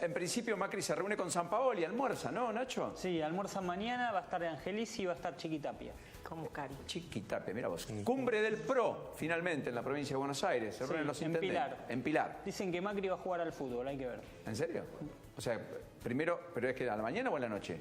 En principio Macri se reúne con Sampaoli, almuerza, ¿no, Nacho? Sí, almuerzan mañana, va a estar de Angelici y va a estar Chiquitapia. Como Cari. Chiquitapia, mira vos. Cumbre del PRO, finalmente, en la provincia de Buenos Aires. Se reúnen los en intendentes. Pilar. En Pilar. Dicen que Macri va a jugar al fútbol, hay que ver. ¿En serio? O sea, primero, ¿pero es que a la mañana o a la noche?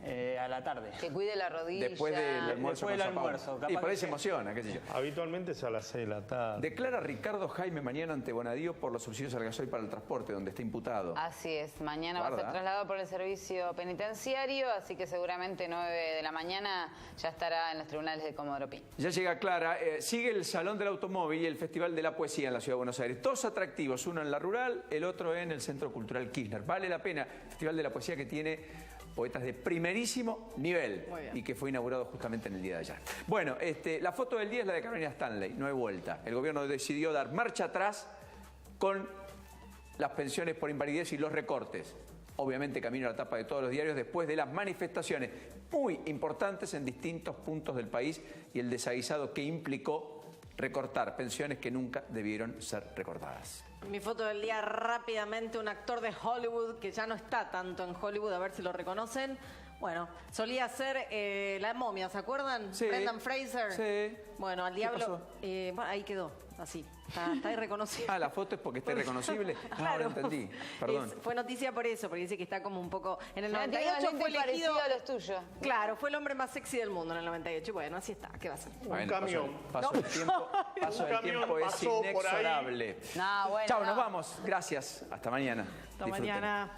A la tarde. Que cuide la rodilla. Después del almuerzo. Después del con Sampaoli. almuerzo, Y capaz por ahí que se sí. emociona, qué sé yo. Habitualmente es a las 6 de la tarde. Declara Ricardo Jaime mañana ante Bonadío por los subsidios al gasoil para el transporte, donde está imputado. Así es, mañana va a Guarda. ser trasladado por el servicio penitenciario, así que seguramente 9 de la mañana ya estará en los tribunales de Comodoro Pi. Ya llega Clara, sigue el Salón del Automóvil y el Festival de la Poesía en la Ciudad de Buenos Aires. Dos atractivos, uno en la rural, el otro en el Centro Cultural Kirchner. Vale la pena, Festival de la Poesía que tiene poetas de primerísimo nivel y que fue inaugurado justamente en el día de ayer. Bueno, la foto del día es la de Carolina Stanley, no hay vuelta. El gobierno decidió dar marcha atrás con las pensiones por invalidez y los recortes. Obviamente camino a la tapa de todos los diarios después de las manifestaciones muy importantes en distintos puntos del país y el desaguisado que implicó recortar pensiones que nunca debieron ser recortadas. Mi foto del día rápidamente, un actor de Hollywood que ya no está tanto en Hollywood, a ver si lo reconocen. Bueno, solía ser La Momia, ¿se acuerdan? Sí. Brendan Fraser. Sí. Bueno, al ¿Qué diablo. pasó? Bueno, ahí quedó, así. Está irreconocible. Ah, la foto es porque está irreconocible. Ah, ahora entendí. Perdón. Fue noticia por eso, porque dice que está como un poco. En el Tiene 98 fue lentes elegido. parecido a los tuyos. Claro, fue el hombre más sexy del mundo en el 98. Y bueno, así está. ¿Qué va a hacer? Bueno, camión. Paso del tiempo, paso del camión tiempo es pasó por ahí. inexorable. No, bueno, Chao, no. nos vamos. Gracias. Hasta mañana. Hasta Disfruten. mañana.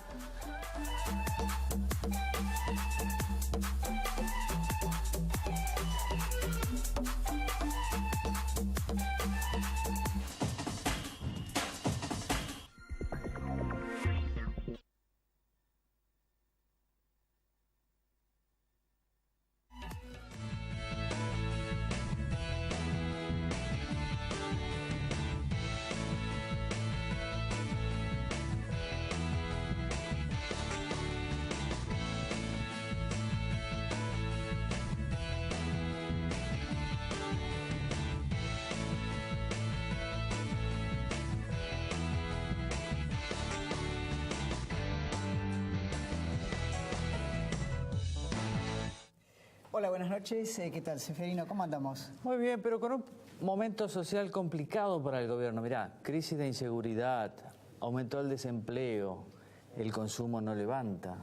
Hola, buenas noches. ¿Qué tal, Seferino? ¿Cómo andamos? Muy bien, pero con un momento social complicado para el gobierno. Mirá, crisis de inseguridad, aumentó el desempleo, el consumo no levanta.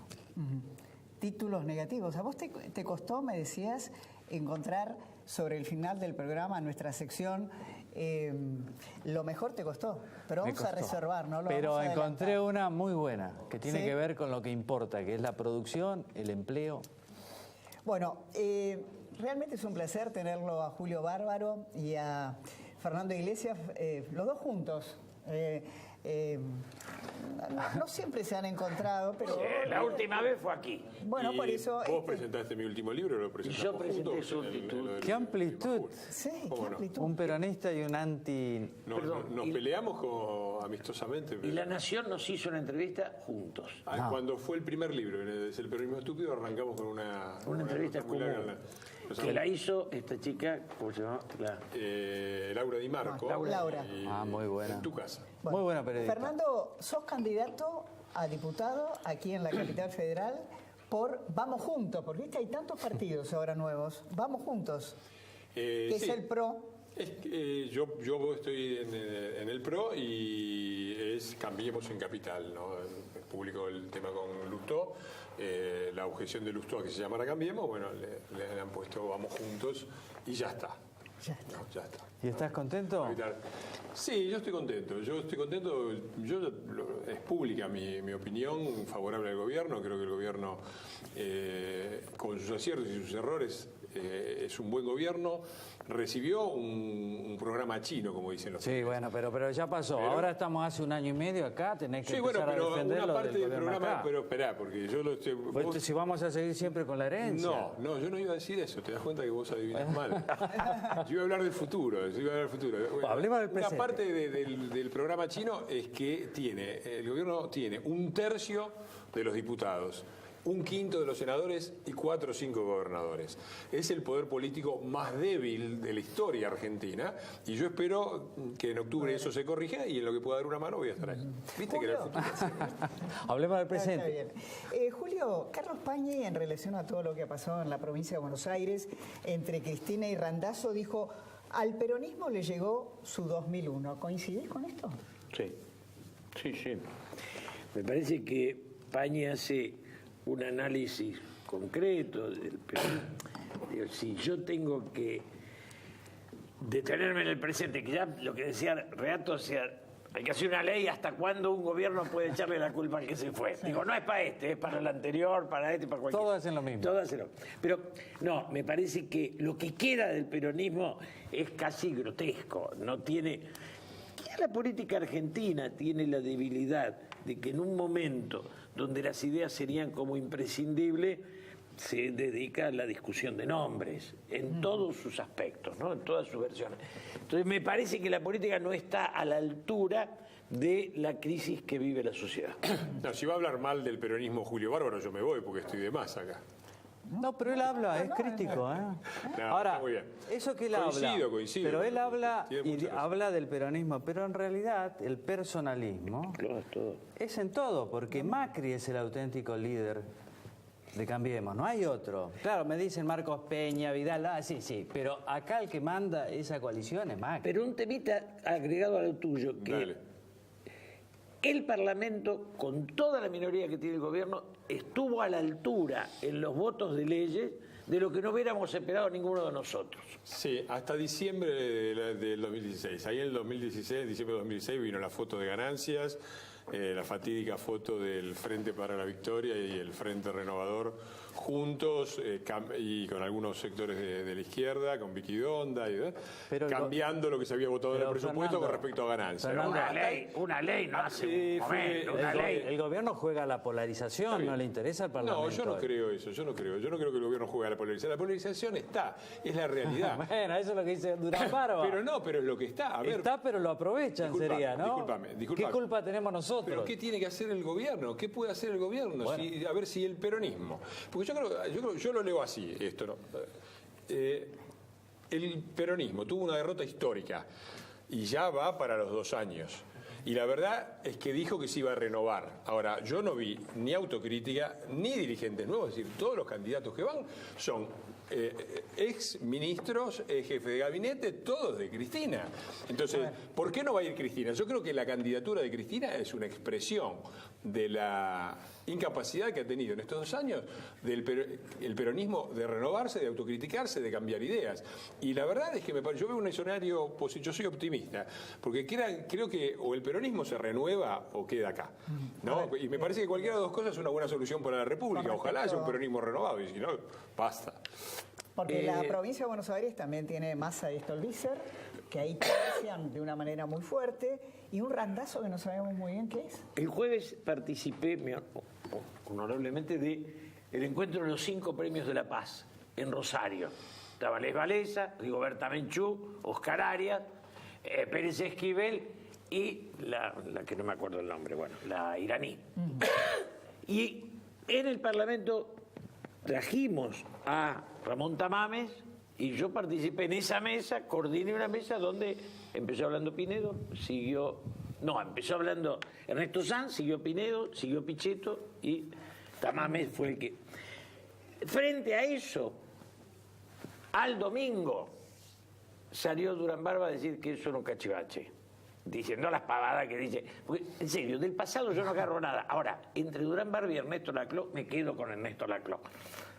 Títulos negativos. ¿A vos te costó, me decías, encontrar sobre el final del programa, nuestra sección, lo mejor te costó? Pero Me vamos a costó. reservar, ¿no? Lo Pero vamos a encontré adelantar. una muy buena, que tiene ¿Sí? que ver con lo que importa, que es la producción, el empleo. Bueno, realmente es un placer tenerlo a Julio Bárbaro y a Fernando Iglesias, los dos juntos. No siempre se han encontrado, pero... La última vez fue aquí. Bueno, por eso... ¿Vos presentaste mi último libro o lo presentamos Yo presenté juntos? Sustituto. ¡Qué amplitud! Sí, qué ¿Cómo no? amplitud. Un peronista y un anti... Perdón, Nos y- peleamos amistosamente. Y La Nación nos hizo una entrevista juntos. Cuando fue el primer libro, Es el peronismo estúpido, arrancamos con una entrevista muy común. larga. Que la hizo esta chica, ¿cómo se llama? Laura Di Marco. Laura. Y muy buena. En tu casa. Bueno, Muy buena periodista. Fernando, sos candidato a diputado aquí en la capital federal por Vamos Juntos, porque viste, hay tantos partidos ahora nuevos. Vamos Juntos, que es Sí. el PRO. Es que, yo estoy en el PRO y es Cambiemos en Capital, ¿no? Publicó el tema con Lustó, la objeción de Lustó a que se llamara Cambiemos, bueno, le han puesto Vamos Juntos y ya está. Ya está. No, ya está. ¿Y estás contento? Sí, yo estoy contento. Es pública mi opinión favorable al gobierno. Creo que el gobierno, con sus aciertos y sus errores, es un buen gobierno. Recibió un programa chino, como dicen los Sí, bueno, pero ya pasó. Pero- Ahora estamos hace un año y medio acá, tenés que Sí, bueno, empezar a pero defender una lo parte del del gobierno programa, acá. pero esperá, porque yo lo estoy... Pues si vamos a seguir siempre con la herencia. No, yo no iba a decir eso, te das cuenta que vos adivinas mal. Yo iba a hablar del futuro, Bueno, Hablemos del Una presente. parte del programa chino es que el gobierno tiene un tercio de los diputados 1/5 de los senadores y 4 o 5 gobernadores. Es el poder político más débil de la historia argentina y yo espero que en octubre eso se corrija y en lo que pueda dar una mano voy a estar ahí. ¿Viste que era el futuro? Hablemos del Está presente. bien. Julio, Carlos Pañi, en relación a todo lo que ha pasado en la provincia de Buenos Aires, entre Cristina y Randazzo, dijo, al peronismo le llegó su 2001. ¿Coincidís con esto? Sí, sí. Me parece que Pañi hace un análisis concreto del peronismo. Si yo tengo que detenerme en el presente, que ya lo que decía Reato, o sea, hay que hacer una ley hasta cuándo un gobierno puede echarle la culpa al que se fue. Digo, no es para este, es para el anterior, para este, para cualquier. Todos hacen lo mismo. Todos hacen lo mismo. Pero no, me parece que lo que queda del peronismo es casi grotesco. No tiene. Ya la política argentina tiene la debilidad de que en un momento donde las ideas serían como imprescindibles, se dedica a la discusión de nombres, en todos sus aspectos, ¿no? En todas sus versiones. Entonces me parece que la política no está a la altura de la crisis que vive la sociedad. No, si va a hablar mal del peronismo Julio Bárbaro, yo me voy porque estoy de más acá. No, pero él habla, es crítico. No, Ahora, está muy bien. eso que él habla, Coincido. pero él habla Tiene y mucha razón. habla del peronismo, pero en realidad el personalismo es en todo, porque Macri es el auténtico líder de Cambiemos, no hay otro. Claro, me dicen Marcos Peña, Vidal, sí, pero acá el que manda esa coalición es Macri. Pero un temita agregado a lo tuyo, que Dale. el Parlamento, con toda la minoría que tiene el gobierno, estuvo a la altura en los votos de leyes de lo que no hubiéramos esperado ninguno de nosotros. Sí, hasta diciembre del 2016. Ahí en el 2016, diciembre de 2016, vino la foto de ganancias, la fatídica foto del Frente para la Victoria y el Frente Renovador juntos y con algunos sectores de la izquierda, con Vicky Donda, cambiando lo que se había votado en el presupuesto, Fernando, con respecto a ganancias. Fernando, Una ley no hace un momento, una ley. El gobierno juega a la polarización, no le interesa al Parlamento. No, yo no creo eso, yo no creo que el gobierno juegue a la polarización. La polarización está, es la realidad. Bueno, eso es lo que dice Durán Barba. Pero es lo que está. A ver, está, pero lo aprovechan, sería, ¿no? Discúlpame. ¿Qué culpa tenemos nosotros? ¿Pero qué tiene que hacer el gobierno? ¿Qué puede hacer el gobierno? Bueno. A ver si el peronismo. Porque yo lo leo así, esto, ¿no? El peronismo tuvo una derrota histórica y ya va para los 2 años. Y la verdad es que dijo que se iba a renovar. Ahora, yo no vi ni autocrítica ni dirigentes nuevos. Es decir, todos los candidatos que van son ex ministros, jefe de gabinete, todos de Cristina. Entonces, ¿por qué no va a ir Cristina? Yo creo que la candidatura de Cristina es una expresión de la incapacidad que ha tenido en estos 2 años el peronismo de renovarse, de autocriticarse, de cambiar ideas. Y la verdad es que yo veo un escenario, yo soy optimista, porque creo que o el peronismo se renueva o queda acá, ¿no? Y me parece que cualquiera de las 2 cosas es una buena solución para la República. Ojalá haya un peronismo renovado, y si no, basta. Porque la provincia de Buenos Aires también tiene Massa y Stolbizer, que ahí financian de una manera muy fuerte, y un Randazzo que no sabemos muy bien qué es. El jueves participé honorablemente del encuentro de los 5 premios de la paz en Rosario. Estaba Les Walesa, Rigoberta Menchú, Oscar Arias, Pérez Esquivel y la que no me acuerdo el nombre, la iraní. Y en el Parlamento trajimos a Ramón Tamames y yo participé en esa mesa, coordiné una mesa donde empezó hablando Pinedo, empezó hablando Ernesto Sanz, siguió Pinedo, siguió Pichetto y Tamames fue el que... Frente a eso, al domingo, salió Durán Barba a decir que eso era un cachivache, diciendo las pavadas que dice. Porque, en serio, del pasado yo no agarro nada. Ahora, entre Durán Barba y Ernesto Laclau, me quedo con Ernesto Laclau.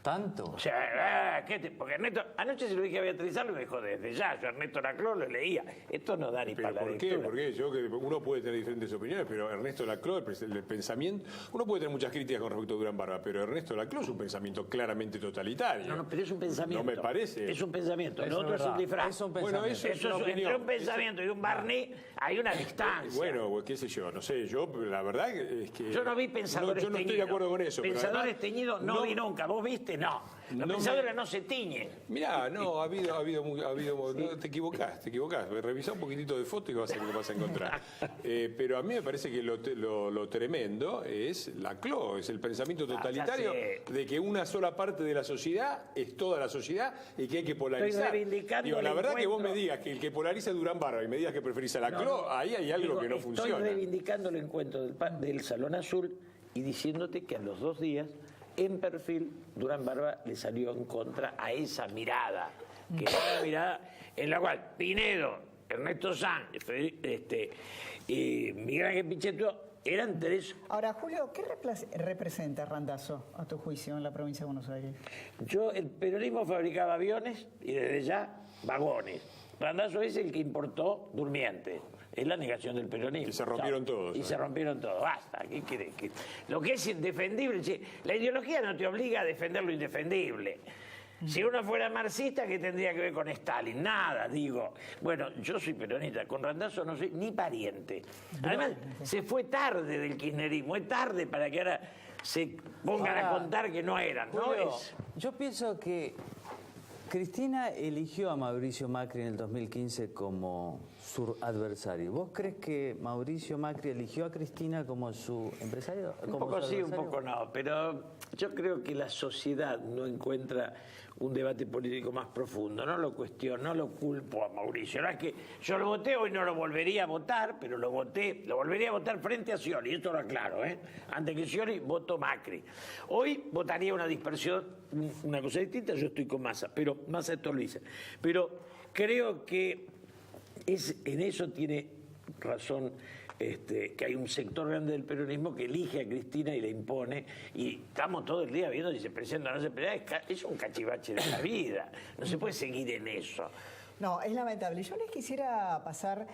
¿Tanto? O sea, porque Ernesto, anoche se lo dije a Beatriz Alba y me dijo, desde ya, yo Ernesto Laclau lo leía. Esto no da ni para la lectura. ¿Por qué? Uno puede tener diferentes opiniones, pero Ernesto Laclau, el pensamiento, uno puede tener muchas críticas con respecto a Durán Barba, pero Ernesto Laclau es un pensamiento claramente totalitario. No, pero es un pensamiento. No me parece. Es un pensamiento. Lo otro es un disfraz. Es un pensamiento. Bueno, eso es una opinión. Entre un pensamiento y un barniz hay una distancia. Bueno, qué sé yo, no sé, la verdad es que... Yo no vi pensadores teñidos. Yo no estoy de acuerdo con eso. Pensadores teñidos no vi nunca. ¿Vos viste? presidente no. Los pensadores no se tiñen. Mirá, no, ha habido no, te equivocás. Revisá un poquitito de foto y vas a encontrar. Pero a mí me parece que lo tremendo es la CLO, es el pensamiento totalitario de que una sola parte de la sociedad es toda la sociedad y que hay que polarizar. Estoy reivindicando Digo, la verdad encuentro. que vos me digas que el que polariza es Durán Barba y me digas que preferís a la CLO, ahí hay algo que no funciona. Estoy reivindicando el encuentro del Salón Azul y diciéndote que a los 2 días, en perfil, Durán Barba le salió en contra a esa mirada, que era una mirada en la cual Pinedo, Ernesto Sanz, Miguel Ángel Pichetto eran 3. Ahora, Julio, ¿qué representa Randazzo, a tu juicio, en la provincia de Buenos Aires? El peronismo fabricaba aviones y desde ya vagones. Randazzo es el que importó durmientes. Es la negación del peronismo. Y se rompieron todos. Y se rompieron todos. Basta. ¿Qué quiere? Lo que es indefendible. La ideología no te obliga a defender lo indefendible. Si uno fuera marxista, ¿qué tendría que ver con Stalin? Nada, digo. Bueno, yo soy peronista. Con Randazzo no soy ni pariente. Además, se fue tarde del kirchnerismo. Es tarde para que ahora se pongan a contar que no eran. Julio, yo pienso que Cristina eligió a Mauricio Macri en el 2015 como su adversario. ¿Vos crees que Mauricio Macri eligió a Cristina como su empresario? Un poco sí, un poco no, pero yo creo que la sociedad no encuentra un debate político más profundo. No lo cuestiono, no lo culpo a Mauricio. No es que yo lo voté, hoy no lo volvería a votar, pero lo volvería a votar frente a Scioli, esto lo aclaro, ¿eh? Antes que Scioli, voto Macri. Hoy votaría una dispersión, una cosa distinta, yo estoy con Massa, pero Massa esto lo dice. Pero creo que en eso tiene razón que hay un sector grande del peronismo que elige a Cristina y la impone, y estamos todo el día viendo si se presenta o no se presenta. Es un cachivache de la vida, no se puede seguir en eso. No, es lamentable. Yo les quisiera pasar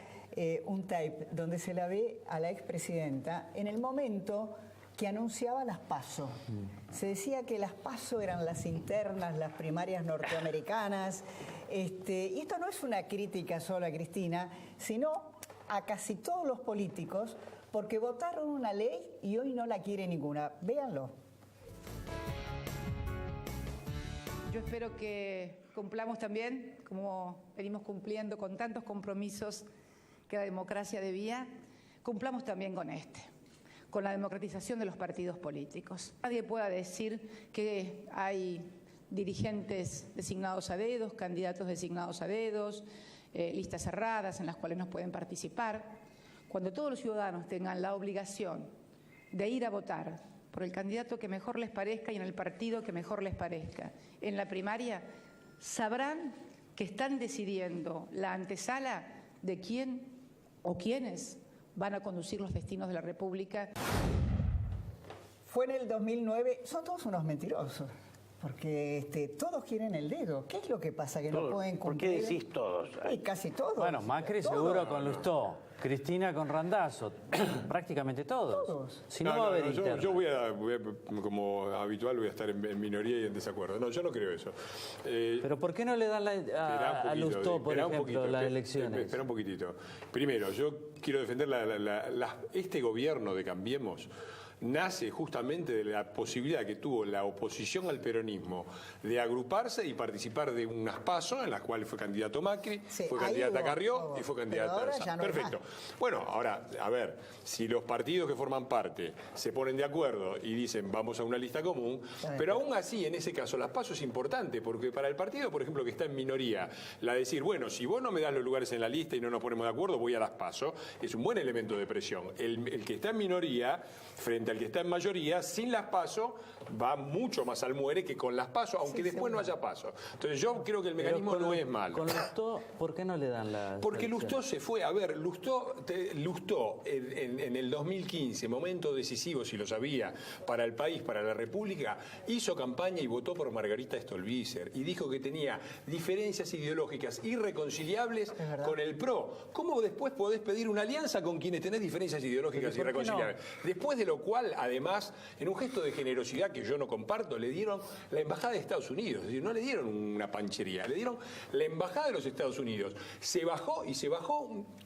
un tape donde se la ve a la expresidenta en el momento que anunciaba las PASO. Se decía que las PASO eran las internas, las primarias norteamericanas. Y esto no es una crítica solo a Cristina, sino a casi todos los políticos, porque votaron una ley y hoy no la quiere ninguna. Véanlo. Yo espero que cumplamos también, como venimos cumpliendo con tantos compromisos que la democracia debía, cumplamos también con la democratización de los partidos políticos. Nadie pueda decir que hay dirigentes designados a dedos, candidatos designados a dedos, listas cerradas en las cuales no pueden participar. Cuando todos los ciudadanos tengan la obligación de ir a votar por el candidato que mejor les parezca y en el partido que mejor les parezca, en la primaria, sabrán que están decidiendo la antesala de quién o quiénes van a conducir los destinos de la República. Fue en el 2009, son todos unos mentirosos. Porque todos quieren el dedo. ¿Qué es lo que pasa? Que todos. No pueden cumplir. ¿Por qué decís todos? Y casi todos. Bueno, Macri todos. seguro con Lustó, Cristina con Randazzo, prácticamente todos. Todos. Si no, va a haber yo voy a, como habitual, voy a estar en minoría y en desacuerdo. No, yo no creo eso. Pero ¿por qué no le dan a Lustó, por ejemplo, las elecciones? Espera un poquitito. Primero, yo quiero defender este gobierno de Cambiemos. Nace justamente de la posibilidad que tuvo la oposición al peronismo de agruparse y participar de unas PASO en las cuales fue candidato Macri, fue candidata Carrió y fue candidata Sanz. Perfecto. Bueno, ahora, a ver, si los partidos que forman parte se ponen de acuerdo y dicen vamos a una lista común, pero aún así, en ese caso, las PASO es importante, porque para el partido, por ejemplo, que está en minoría, la de decir, bueno, si vos no me das los lugares en la lista y no nos ponemos de acuerdo, voy a las PASO, es un buen elemento de presión. El que está en minoría, frente al que está en mayoría, sin las PASO va mucho más al muere que con las PASO, aunque después no haya PASO. Entonces yo creo que el mecanismo no es malo. Con Lustó, ¿por qué no le dan la? Porque Lustó se fue. A ver, Lustó en el 2015, momento decisivo, si lo sabía, para el país, para la República, hizo campaña y votó por Margarita Stolbizer y dijo que tenía diferencias ideológicas irreconciliables con el PRO. ¿Cómo después podés pedir una alianza con quienes tenés diferencias ideológicas irreconciliables? Después de lo cual cual, además, en un gesto de generosidad que yo no comparto, le dieron la embajada de Estados Unidos. Es decir, no le dieron una panchería, le dieron la embajada de los Estados Unidos. Se bajó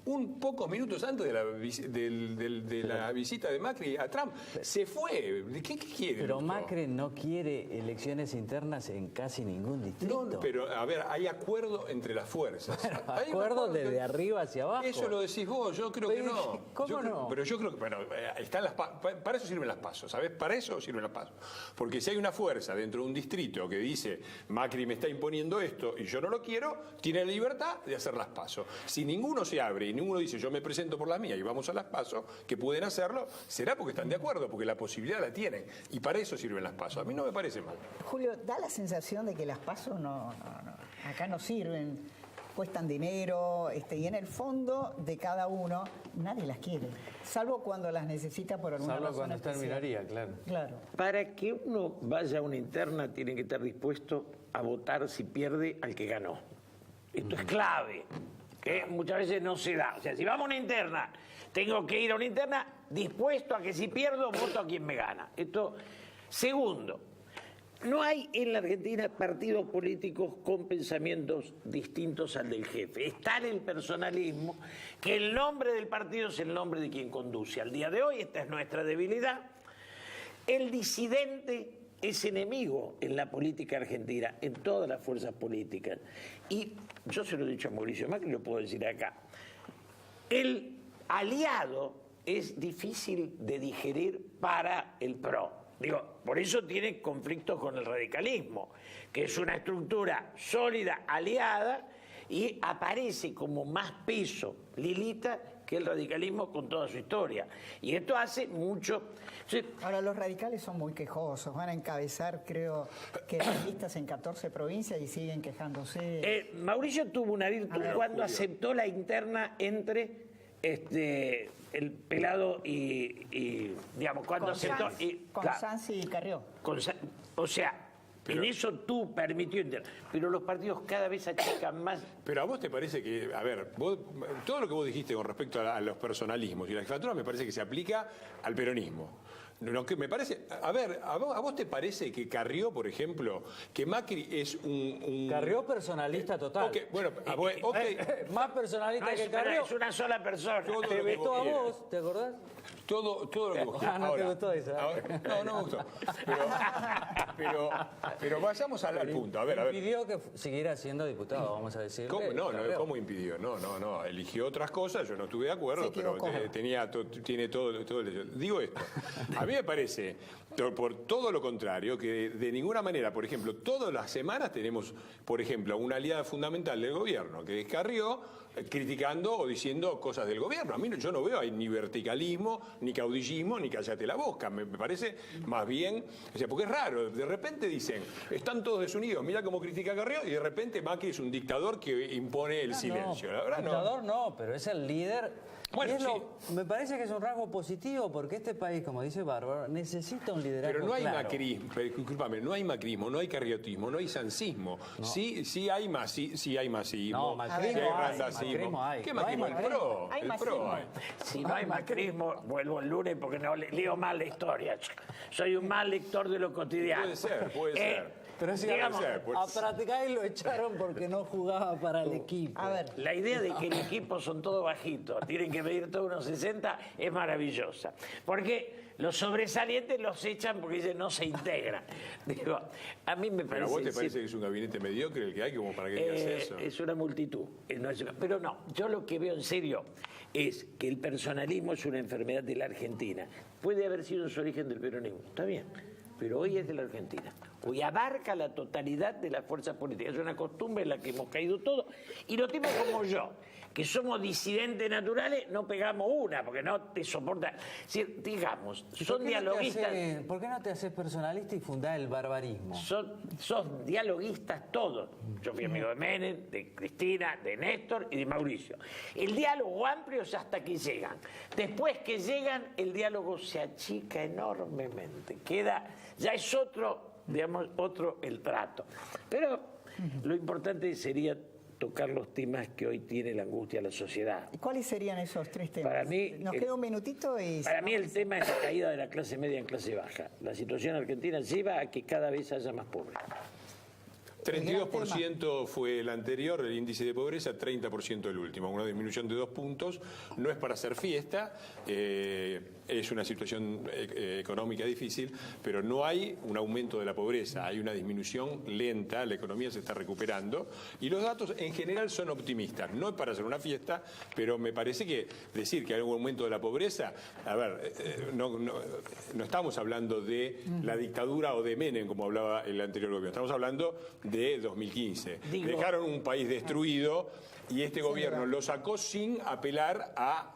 un pocos minutos antes de la visita de Macri a Trump. Se fue. ¿Qué quiere? Pero Macri no quiere elecciones internas en casi ningún distrito. No, pero a ver, hay acuerdo entre las fuerzas. Hay acuerdo desde arriba hacia abajo. Eso lo decís vos, yo creo que no. ¿Cómo no? Pero yo creo que están para eso sirven las pasos, ¿sabes? Para eso sirven las pasos. Porque si hay una fuerza dentro de un distrito que dice Macri me está imponiendo esto y yo no lo quiero, tiene la libertad de hacer las pasos. Si ninguno se abre y ninguno dice yo me presento por la mía y vamos a las pasos, que pueden hacerlo, será porque están de acuerdo, porque la posibilidad la tienen. Y para eso sirven las pasos. A mí no me parece mal. Julio, da la sensación de que las pasos acá no sirven, cuestan dinero, y en el fondo de cada uno nadie las quiere, salvo cuando las necesita por alguna razón. Salvo cuando está en minoría, claro. Para que uno vaya a una interna tiene que estar dispuesto a votar si pierde al que ganó. Esto es clave, que muchas veces no se da. O sea, si vamos a una interna, tengo que ir a una interna dispuesto a que si pierdo, voto a quien me gana. Esto, segundo, no hay en la Argentina partidos políticos con pensamientos distintos al del jefe. Es tal el personalismo que el nombre del partido es el nombre de quien conduce. Al día de hoy, esta es nuestra debilidad. El disidente es enemigo en la política argentina, en todas las fuerzas políticas. Y yo se lo he dicho a Mauricio Macri, lo puedo decir acá. El aliado es difícil de digerir para el PRO. Digo, por eso tiene conflictos con el radicalismo, que es una estructura sólida, aliada, y aparece como más peso Lilita que el radicalismo con toda su historia. Y esto hace mucho... Ahora, los radicales son muy quejosos, van a encabezar, creo, que las listas en 14 provincias y siguen quejándose. Mauricio tuvo una virtud cuando aceptó la interna entre el Pelado y digamos, cuando aceptó... Con Sansi y Carrió. O sea... En eso tú permitió pero los partidos cada vez achican más. Pero a vos te parece que, a ver, todo lo que vos dijiste con respecto a los personalismos y la jefatura me parece que se aplica al peronismo. Lo que me parece, a ver, ¿a vos te parece que Carrió, por ejemplo, que Macri es un... Carrió personalista total. Okay, bueno, más personalista que Carrió. Es una sola persona. Te vetó a vos, ¿te acordás? Todo lo que vos no te gustó esa. No me gustó. Pero vayamos al punto. A ver. Impidió que siguiera siendo diputado, vamos a decir. ¿Cómo? ¿Cómo impidió? No. Eligió otras cosas, yo no estuve de acuerdo, pero tiene todo el... Digo esto. A mí me parece, por todo lo contrario, que de ninguna manera, por ejemplo, todas las semanas tenemos, por ejemplo, una aliada fundamental del gobierno, que es Carrió, criticando o diciendo cosas del gobierno. A mí yo no veo ahí ni verticalismo, ni caudillismo, ni cállate la boca. Me parece más bien, o sea, porque es raro, de repente dicen, están todos desunidos, mira cómo critica a Carrió, y de repente Macri es un dictador que impone el silencio. La verdad, dictador no, pero es el líder. Bueno, me parece que es un rasgo positivo porque este país, como dice Bárbaro, necesita un liderazgo. Pero no hay claro. macrismo, discúlpame, no hay macrismo, no hay carriotismo, no hay sancismo. No. Sí hay masismo. No, macrismo hay. ¿Qué macrismo? El PRO. Hay PRO. Si no hay macrismo, vuelvo el lunes porque no leo mal la historia. Soy un mal lector de lo cotidiano. Puede ser. Pero si digamos, a Pratgay lo echaron porque no jugaba para el equipo. A ver. La idea de que el equipo son todos bajitos, tienen que medir todos unos 60, es maravillosa. Porque los sobresalientes los echan porque dicen no se integran. Digo, a mí me parece... ¿Pero a vos te parece que es un gabinete mediocre el que hay como para que digas eso? Es una multitud. Pero no, yo lo que veo en serio es que el personalismo es una enfermedad de la Argentina. Puede haber sido en su origen del peronismo, está bien, pero hoy es de la Argentina. Hoy abarca la totalidad de las fuerzas políticas. Es una costumbre en la que hemos caído todos. Y los tipos como yo, que somos disidentes naturales, no pegamos una, porque no te soporta. Si, digamos, son dialoguistas. ¿Por qué no te haces personalista y fundás el barbarismo? Son dialoguistas todos. Yo fui amigo de Menem, de Cristina, de Néstor y de Mauricio. El diálogo amplio es hasta que llegan. Después que llegan, el diálogo se achica enormemente. Ya es otro el trato. Pero lo importante sería tocar los temas que hoy tiene la angustia de la sociedad. ¿Y cuáles serían esos 3 temas? Para mí, nos queda un minutito y... Para mí el tema es la caída de la clase media en clase baja. La situación argentina lleva a que cada vez haya más pobres. 32% fue el anterior, el índice de pobreza, 30% el último, una disminución de 2 puntos. No es para hacer fiesta, es una situación económica difícil, pero no hay un aumento de la pobreza, hay una disminución lenta, la economía se está recuperando y los datos en general son optimistas. No es para hacer una fiesta, pero me parece que decir que hay un aumento de la pobreza, a ver, no estamos hablando de la dictadura o de Menem, como hablaba el anterior gobierno, estamos hablando de 2015. Dejaron un país destruido y este gobierno lo sacó sin apelar a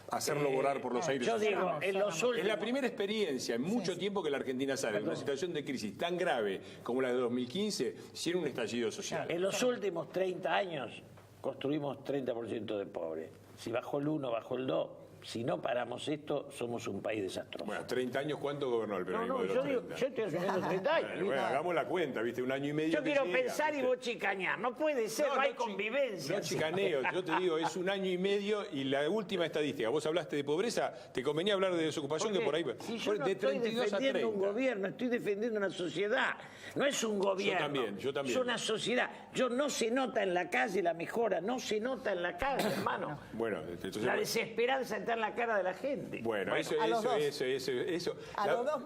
hacerlo volar por los aires. Yo digo, es la primera experiencia en mucho tiempo que la Argentina sale en una situación de crisis tan grave como la de 2015 sin un estallido social. En los últimos 30 años construimos 30% de pobres. Si bajó el 1, bajó el 2. Si no paramos esto, somos un país desastroso. Bueno, 30 años, ¿cuánto gobernó el peronismo? Yo estoy asumiendo 30 años. Bueno, hagamos la cuenta, ¿viste? Un año y medio. Yo quiero pensar y vos chicañar. No puede ser, no hay convivencia. No chicaneo, yo te digo, es un año y medio y la última estadística. Vos hablaste de pobreza, te convenía hablar de desocupación que por ahí... Si yo no de 32 estoy defendiendo un gobierno, estoy defendiendo una sociedad. No es un gobierno. Yo también. Es una sociedad. No se nota en la calle la mejora, no se nota en la calle, hermano. Bueno, entonces... La desesperanza está en la cara de la gente. Bueno, eso. A los dos,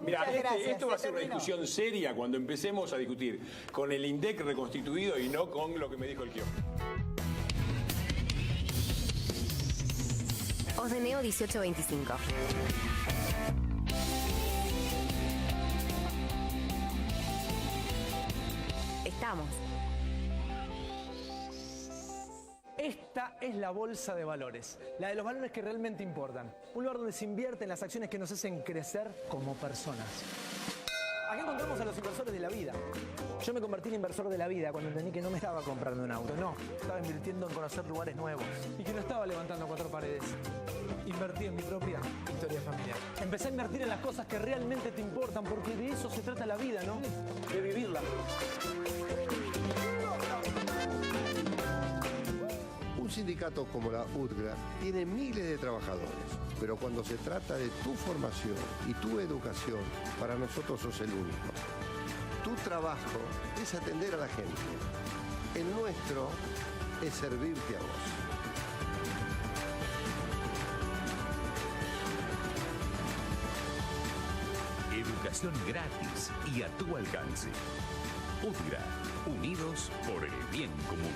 mira, muchas gracias. Esto va a ser una discusión seria cuando empecemos a discutir con el INDEC reconstituido y no con lo que me dijo el kiosco. Osdeneo 1825. Estamos. Esta es la bolsa de valores, la de los valores que realmente importan. Un lugar donde se invierte en las acciones que nos hacen crecer como personas. Acá encontramos a los inversores de la vida. Yo me convertí en inversor de la vida cuando entendí que no me estaba comprando un auto, no. Estaba invirtiendo en conocer lugares nuevos y que no estaba levantando 4 paredes. Invertí en mi propia historia familiar. Empecé a invertir en las cosas que realmente te importan, porque de eso se trata la vida, ¿no? De vivirla. Un sindicato como la UTGRA tiene miles de trabajadores, pero cuando se trata de tu formación y tu educación, para nosotros sos el único. Tu trabajo es atender a la gente. El nuestro es servirte a vos. Educación gratis y a tu alcance. UTGRA, unidos por el bien común.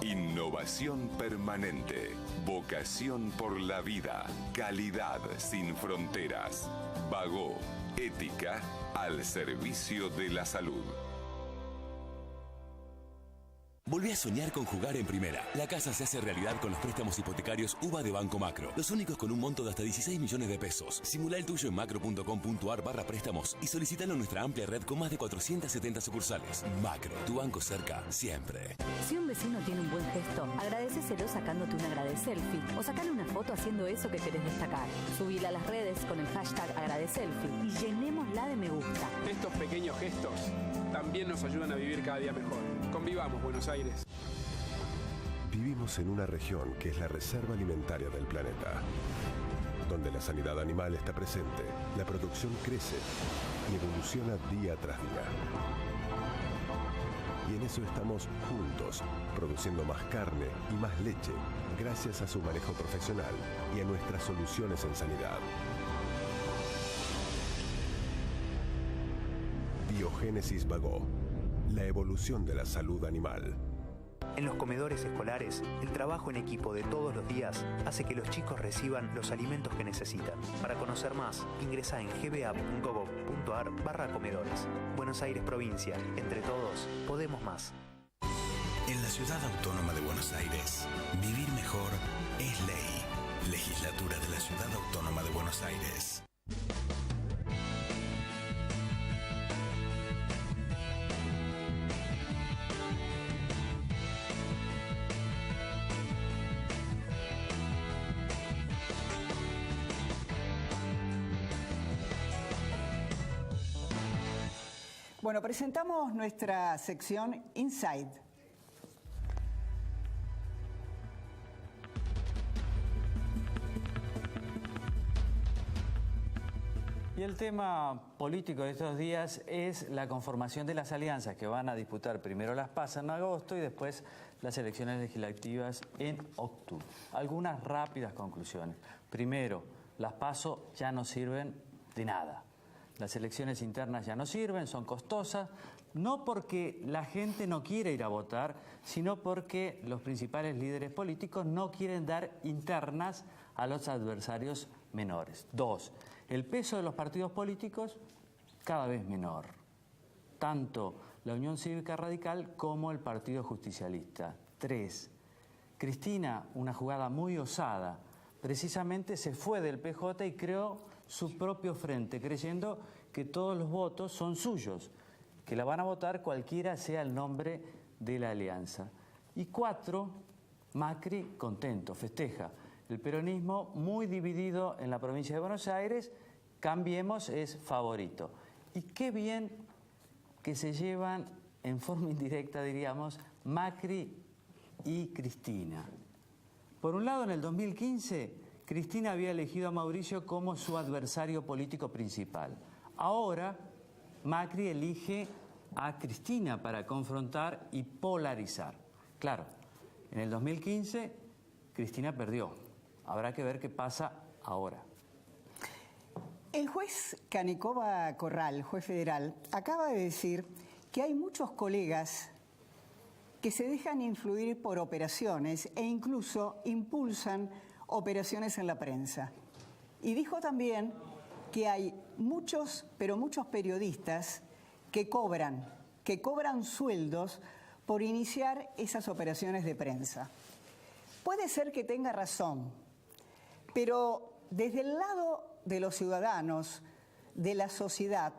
Innovación permanente, vocación por la vida, calidad sin fronteras. Bagó, ética al servicio de la salud. Volví a soñar con jugar en primera. La casa se hace realidad con los préstamos hipotecarios UVA de Banco Macro. Los únicos con un monto de hasta 16 millones de pesos. Simulá el tuyo en macro.com.ar/préstamos y solicítalo en nuestra amplia red con más de 470 sucursales. Macro, tu banco cerca, siempre. Si un vecino tiene un buen gesto, agradecéselo sacándote un agradeselfie o sacale una foto haciendo eso que querés destacar. Subila a las redes con el hashtag agradeselfie y llenémosla de me gusta. Estos pequeños gestos también nos ayudan a vivir cada día mejor. Convivamos, Buenos Aires. Vivimos en una región que es la reserva alimentaria del planeta, donde la sanidad animal está presente, la producción crece y evoluciona día tras día. Y en eso estamos juntos, produciendo más carne y más leche, gracias a su manejo profesional y a nuestras soluciones en sanidad. Biogénesis Bagó, la evolución de la salud animal. En los comedores escolares, el trabajo en equipo de todos los días hace que los chicos reciban los alimentos que necesitan. Para conocer más, ingresa en gba.gov.ar/comedores. Buenos Aires Provincia. Entre todos, podemos más. En la Ciudad Autónoma de Buenos Aires, vivir mejor es ley. Legislatura de la Ciudad Autónoma de Buenos Aires. Bueno, presentamos nuestra sección Inside. Y el tema político de estos días es la conformación de las alianzas que van a disputar primero las PAS en agosto y después las elecciones legislativas en octubre. Algunas rápidas conclusiones. Primero, las PASO ya no sirven de nada. Las elecciones internas ya no sirven, son costosas, no porque la gente no quiere ir a votar, sino porque los principales líderes políticos no quieren dar internas a los adversarios menores. 2. El peso de los partidos políticos cada vez menor. Tanto la Unión Cívica Radical como el Partido Justicialista. 3. Cristina, una jugada muy osada, precisamente se fue del PJ y creó su propio frente, creyendo que todos los votos son suyos, que la van a votar cualquiera sea el nombre de la alianza. Y 4, Macri contento, festeja. El peronismo muy dividido en la provincia de Buenos Aires, Cambiemos es favorito. Y qué bien que se llevan en forma indirecta, diríamos, Macri y Cristina. Por un lado, en el 2015, Cristina había elegido a Mauricio como su adversario político principal. Ahora, Macri elige a Cristina para confrontar y polarizar. Claro, en el 2015, Cristina perdió. Habrá que ver qué pasa ahora. El juez Canecoba Corral, juez federal, acaba de decir que hay muchos colegas que se dejan influir por operaciones e incluso impulsan operaciones en la prensa. Y dijo también que hay muchos, pero muchos periodistas que cobran sueldos por iniciar esas operaciones de prensa. Puede ser que tenga razón, pero desde el lado de los ciudadanos, de la sociedad,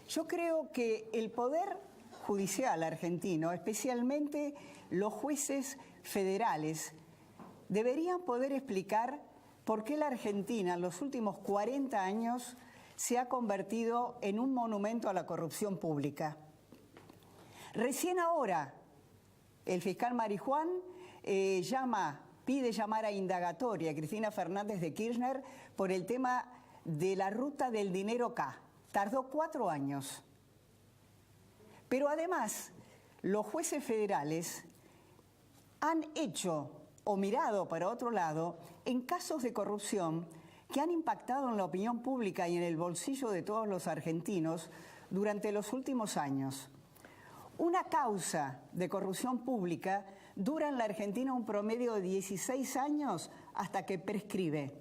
yo creo que el Poder Judicial argentino, especialmente los jueces federales, deberían poder explicar por qué la Argentina en los últimos 40 años se ha convertido en un monumento a la corrupción pública. Recién ahora, el fiscal Marijuán pide llamar a indagatoria a Cristina Fernández de Kirchner por el tema de la ruta del dinero K. Tardó 4 años. Pero además, los jueces federales han hecho o mirado para otro lado en casos de corrupción que han impactado en la opinión pública y en el bolsillo de todos los argentinos durante los últimos años. Una causa de corrupción pública dura en la Argentina un promedio de 16 años hasta que prescribe.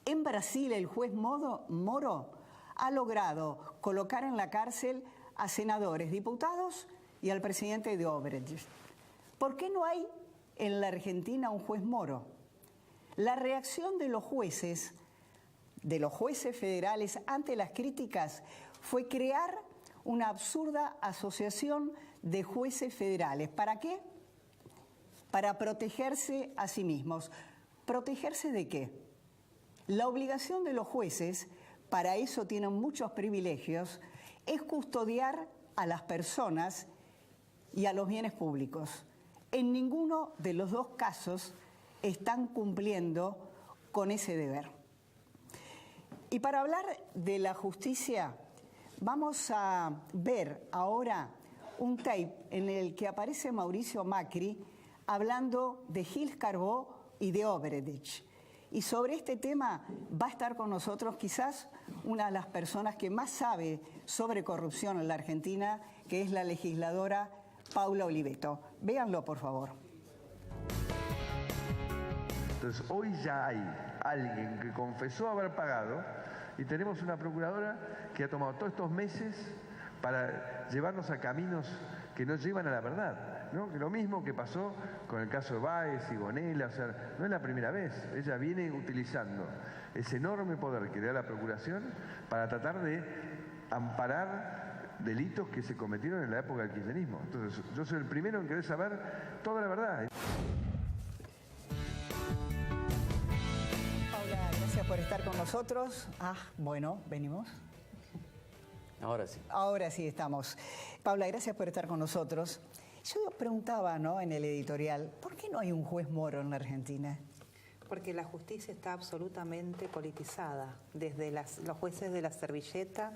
En Brasil, el juez Moro ha logrado colocar en la cárcel a senadores, diputados y al presidente de Odebrecht. ¿Por qué no hay en la Argentina un juez Moro? La reacción de los jueces federales ante las críticas fue crear una absurda asociación de jueces federales. ¿Para qué? Para protegerse a sí mismos. ¿Protegerse de qué? La obligación de los jueces, para eso tienen muchos privilegios, es custodiar a las personas y a los bienes públicos. En ninguno de los dos casos están cumpliendo con ese deber. Y para hablar de la justicia, vamos a ver ahora un tape en el que aparece Mauricio Macri hablando de Gil Carbó y de Odebrecht. Y sobre este tema va a estar con nosotros quizás una de las personas que más sabe sobre corrupción en la Argentina, que es la legisladora Paula Oliveto. Véanlo, por favor. Entonces, hoy ya hay alguien que confesó haber pagado y tenemos una procuradora que ha tomado todos estos meses para llevarnos a caminos que no llevan a la verdad, ¿no? Lo mismo que pasó con el caso de Báez y Gonella, o sea, no es la primera vez. Ella viene utilizando ese enorme poder que le da la Procuración para tratar de amparar delitos que se cometieron en la época del kirchnerismo. Entonces, yo soy el primero en querer saber toda la verdad. Paula, gracias por estar con nosotros. Bueno, venimos. Ahora sí. Ahora sí estamos. Paula, gracias por estar con nosotros. Yo preguntaba, ¿no?, en el editorial, ¿por qué no hay un juez Moro en la Argentina? Porque la justicia está absolutamente politizada, desde los jueces de la servilleta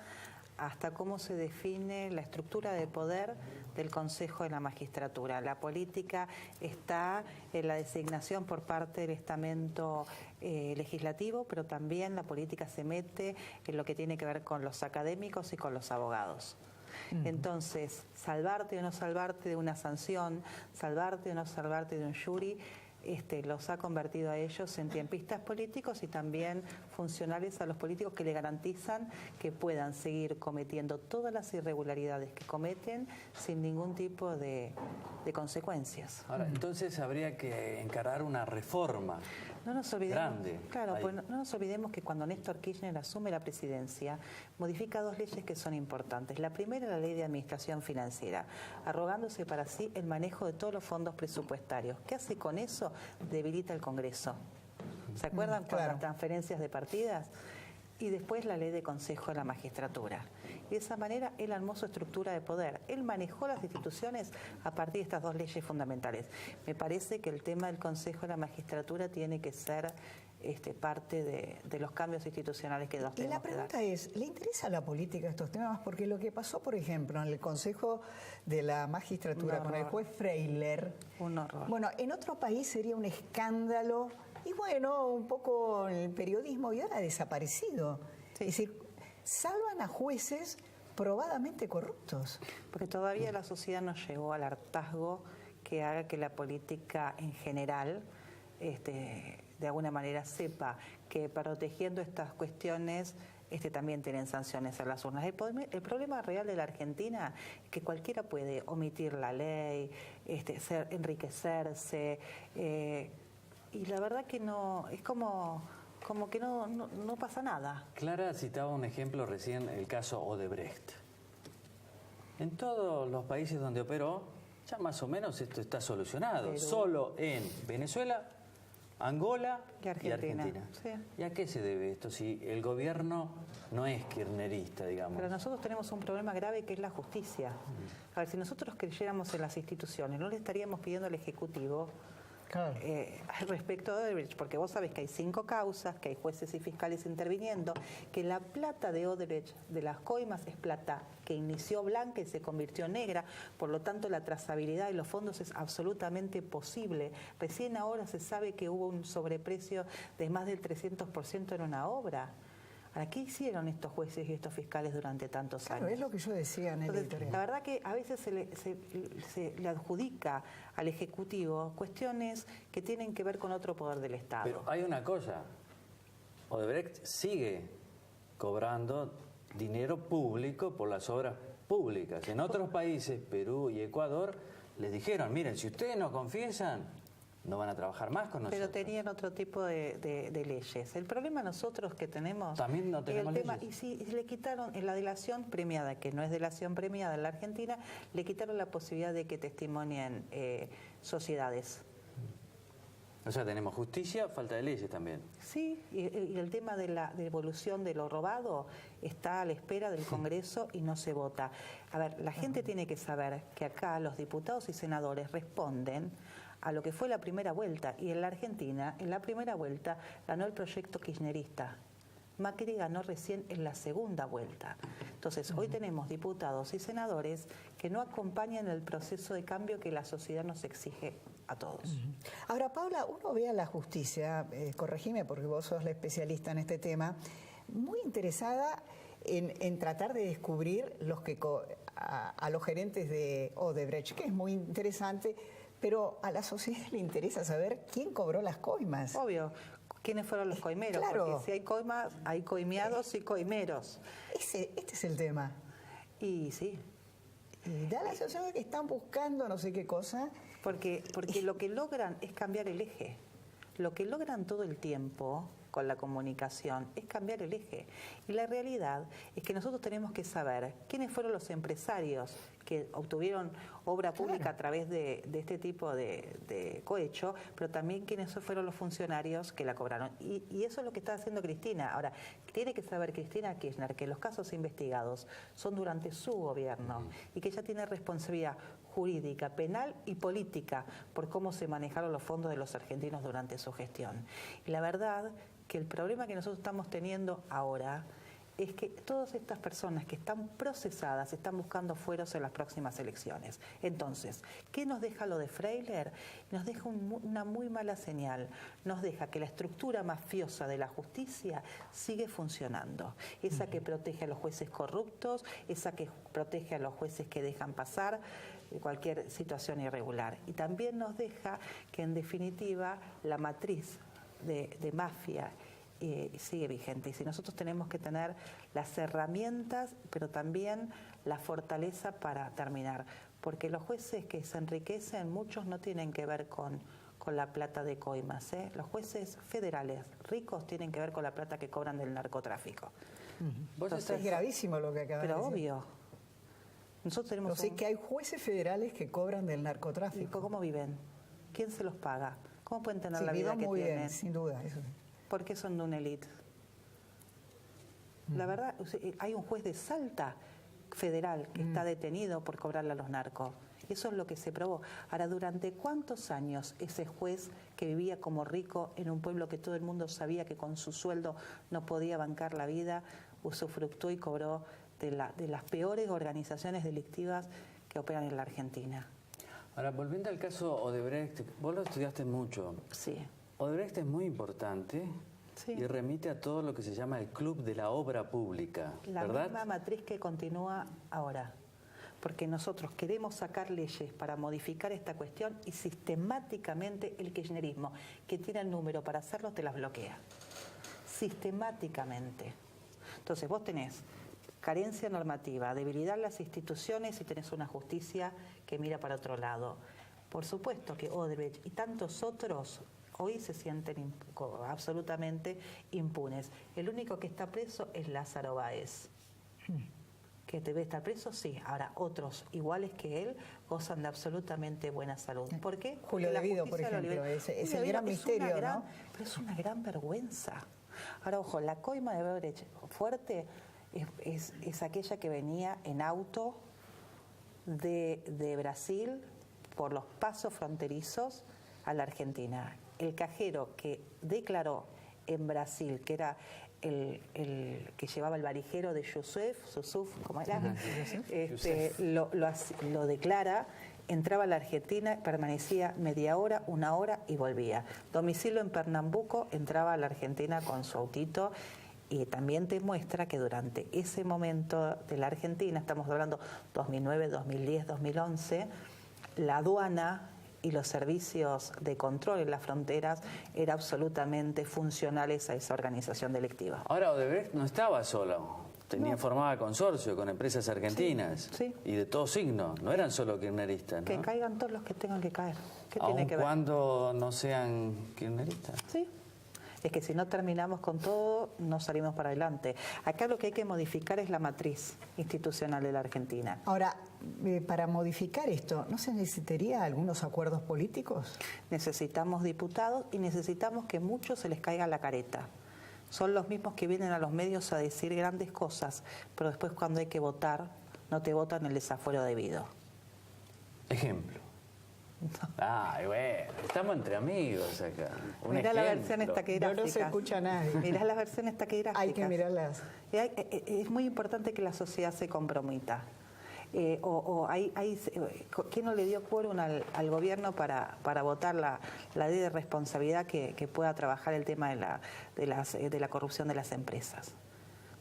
hasta cómo se define la estructura de poder del Consejo de la Magistratura. La política está en la designación por parte del estamento legislativo, pero también la política se mete en lo que tiene que ver con los académicos y con los abogados. Entonces, salvarte o no salvarte de una sanción, salvarte o no salvarte de un jury, los ha convertido a ellos en tiempistas políticos y también funcionales a los políticos que le garantizan que puedan seguir cometiendo todas las irregularidades que cometen sin ningún tipo de consecuencias. Ahora, entonces habría que encarar una reforma grande. Claro, pues no nos olvidemos que cuando Néstor Kirchner asume la presidencia, modifica 2 leyes que son importantes. La primera, la ley de administración financiera, arrogándose para sí el manejo de todos los fondos presupuestarios. ¿Qué hace con eso? Debilita el Congreso. ¿Se acuerdan con las transferencias de partidas? Y después la ley de Consejo de la Magistratura. Y de esa manera él armó su estructura de poder. Él manejó las instituciones a partir de estas 2 leyes fundamentales. Me parece que el tema del Consejo de la Magistratura tiene que ser parte de los cambios institucionales que nos tenemos. Y la pregunta es, ¿le interesa a la política estos temas? Porque lo que pasó, por ejemplo, en el Consejo de la Magistratura con el juez Freiler, un horror. Bueno, en otro país sería un escándalo. Y bueno, un poco el periodismo y ahora ha desaparecido. Sí. Es decir, salvan a jueces probadamente corruptos. Porque todavía la sociedad no llegó al hartazgo que haga que la política en general, de alguna manera sepa que protegiendo estas cuestiones también tienen sanciones a las urnas. El problema real de la Argentina es que cualquiera puede omitir la ley, enriquecerse. Y la verdad que no, es como que no pasa nada. Clara citaba un ejemplo recién, el caso Odebrecht. En todos los países donde operó, ya más o menos esto está solucionado. Perú. Solo en Venezuela, Angola y Argentina. Sí. ¿Y a qué se debe esto si el gobierno no es kirchnerista, digamos? Pero nosotros tenemos un problema grave que es la justicia. A ver, si nosotros creyéramos en las instituciones, no le estaríamos pidiendo al Ejecutivo respecto de Odebrecht, porque vos sabés que hay 5 causas, que hay jueces y fiscales interviniendo, que la plata de Odebrecht, de las coimas, es plata que inició blanca y se convirtió negra, por lo tanto la trazabilidad de los fondos es absolutamente posible. Recién ahora se sabe que hubo un sobreprecio de más del 300% en una obra. ¿Para qué hicieron estos jueces y estos fiscales durante tantos años? Es lo que yo decía en el editorial. La verdad que a veces se le adjudica al Ejecutivo cuestiones que tienen que ver con otro poder del Estado. Pero hay una cosa, Odebrecht sigue cobrando dinero público por las obras públicas. En otros países, Perú y Ecuador, les dijeron, miren, si ustedes no confiesan, no van a trabajar más con nosotros. Pero tenían otro tipo de leyes. El problema nosotros que tenemos... También no tenemos leyes. Y si le quitaron en la delación premiada, que no es delación premiada en la Argentina, le quitaron la posibilidad de que testimonien sociedades. O sea, tenemos justicia, falta de leyes también. Sí, y el tema de la devolución de lo robado está a la espera del Congreso y no se vota. A ver, la gente tiene que saber que acá los diputados y senadores responden a lo que fue la primera vuelta. Y en la Argentina, en la primera vuelta, ganó el proyecto kirchnerista. Macri ganó recién en la segunda vuelta. Entonces, hoy tenemos diputados y senadores que no acompañan el proceso de cambio que la sociedad nos exige a todos. Ahora, Paula, uno ve a la justicia, corregime porque vos sos la especialista en este tema, muy interesada en tratar de descubrir a los gerentes de Odebrecht, que es muy interesante, pero a la sociedad le interesa saber quién cobró las coimas. Obvio. ¿Quiénes fueron los coimeros? Claro. Porque si hay coimas, hay coimeados y coimeros. Este es el tema. Y sí. Y da la sensación de que están buscando no sé qué cosa. Porque lo que logran es cambiar el eje. Lo que logran todo el tiempo con la comunicación, es cambiar el eje. Y la realidad es que nosotros tenemos que saber quiénes fueron los empresarios que obtuvieron obra pública a través de este tipo de cohecho, pero también quiénes fueron los funcionarios que la cobraron. Y eso es lo que está haciendo Cristina. Ahora, tiene que saber Cristina Kirchner que los casos investigados son durante su gobierno y que ella tiene responsabilidad jurídica, penal y política por cómo se manejaron los fondos de los argentinos durante su gestión. Y la verdad que el problema que nosotros estamos teniendo ahora es que todas estas personas que están procesadas están buscando fueros en las próximas elecciones. Entonces, ¿qué nos deja lo de Freiler? Nos deja una muy mala señal. Nos deja que la estructura mafiosa de la justicia sigue funcionando. Esa que protege a los jueces corruptos, esa que protege a los jueces que dejan pasar cualquier situación irregular. Y también nos deja que, en definitiva, la matriz de mafia sigue vigente. Y si nosotros tenemos que tener las herramientas, pero también la fortaleza para terminar. Porque los jueces que se enriquecen, muchos no tienen que ver con la plata de coimas. Los jueces federales ricos tienen que ver con la plata que cobran del narcotráfico. Entonces, es gravísimo lo que acabas de decir. Pero obvio. Nosotros tenemos o sea, que hay jueces federales que cobran del narcotráfico. ¿Cómo viven? ¿Quién se los paga? ¿Cómo pueden tener la vida que muy tienen? Bien, sin duda, eso sí. ¿Por qué son de una élite? La verdad, hay un juez de Salta federal que está detenido por cobrarle a los narcos. Eso es lo que se probó. Ahora, ¿durante cuántos años ese juez que vivía como rico en un pueblo que todo el mundo sabía que con su sueldo no podía bancar la vida, usufructuó y cobró de las peores organizaciones delictivas que operan en la Argentina? Ahora, volviendo al caso Odebrecht, vos lo estudiaste mucho. Sí. Odebrecht es muy importante y remite a todo lo que se llama el Club de la Obra Pública, ¿verdad? La misma matriz que continúa ahora. Porque nosotros queremos sacar leyes para modificar esta cuestión y sistemáticamente el kirchnerismo, que tiene el número para hacerlo, te las bloquea. Sistemáticamente. Entonces vos tenés carencia normativa, debilidad en las instituciones y tenés una justicia que mira para otro lado. Por supuesto que Odebrecht y tantos otros hoy se sienten absolutamente impunes. El único que está preso es Lázaro Báez. ¿Que debe estar preso? Sí. Ahora, otros iguales que él gozan de absolutamente buena salud. ¿Por qué? Julio Devido, por ejemplo, es el gran misterio, ¿no? Pero es una gran vergüenza. Ahora, ojo, la coima de Odebrecht fuerte es aquella que venía en auto de Brasil por los pasos fronterizos a la Argentina. El cajero que declaró en Brasil, que era el que llevaba el varijero de Yusuf, ¿cómo era? Lo declara, entraba a la Argentina, permanecía media hora, una hora y volvía. Domicilio en Pernambuco, entraba a la Argentina con su autito. Y también te muestra que durante ese momento de la Argentina, estamos hablando 2009, 2010, 2011, la aduana y los servicios de control en las fronteras eran absolutamente funcionales a esa organización delictiva. Ahora, Odebrecht no estaba solo, formaba consorcio con empresas argentinas y de todo signo, no eran solo kirchneristas, ¿no? Que caigan todos los que tengan que caer. ¿Qué tiene que ver? Cuando no sean kirchneristas. Sí. Es que si no terminamos con todo, no salimos para adelante. Acá lo que hay que modificar es la matriz institucional de la Argentina. Ahora, para modificar esto, ¿no se necesitaría algunos acuerdos políticos? Necesitamos diputados y necesitamos que muchos se les caiga la careta. Son los mismos que vienen a los medios a decir grandes cosas, pero después cuando hay que votar, no te votan el desafuero debido. Ejemplo. Ay, bueno, estamos entre amigos acá. Mirá la versión taquigráfica. No se escucha a nadie. Mirá las versiones taquigráficas. Hay que mirarlas. Es muy importante que la sociedad se comprometa. ¿Quién no le dio quórum al gobierno para votar la ley de responsabilidad que pueda trabajar el tema de la corrupción de las empresas?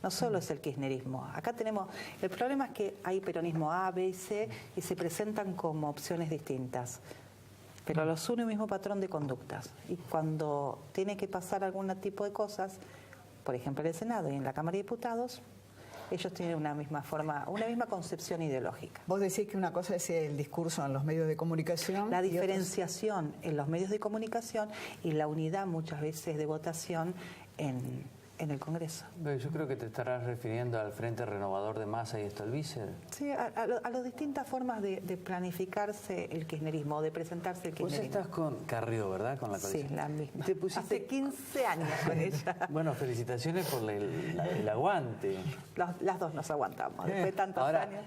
No solo es el kirchnerismo. Acá tenemos... El problema es que hay peronismo A, B y C y se presentan como opciones distintas. Pero los une un mismo patrón de conductas. Y cuando tiene que pasar algún tipo de cosas, por ejemplo en el Senado y en la Cámara de Diputados, ellos tienen una misma concepción ideológica. Vos decís que una cosa es el discurso en los medios de comunicación. La diferenciación en los medios de comunicación y la unidad muchas veces de votación en el Congreso. Yo creo que te estarás refiriendo al Frente Renovador de Massa y Stolbizer. Sí, a las distintas formas de planificarse el kirchnerismo, de presentarse el kirchnerismo. Vos estás con Carrió, ¿verdad? Con la coalición. Sí, la misma. Te pusiste... Hace 15 años con ella. Bueno, felicitaciones por el aguante. Las dos nos aguantamos, después de tantos años.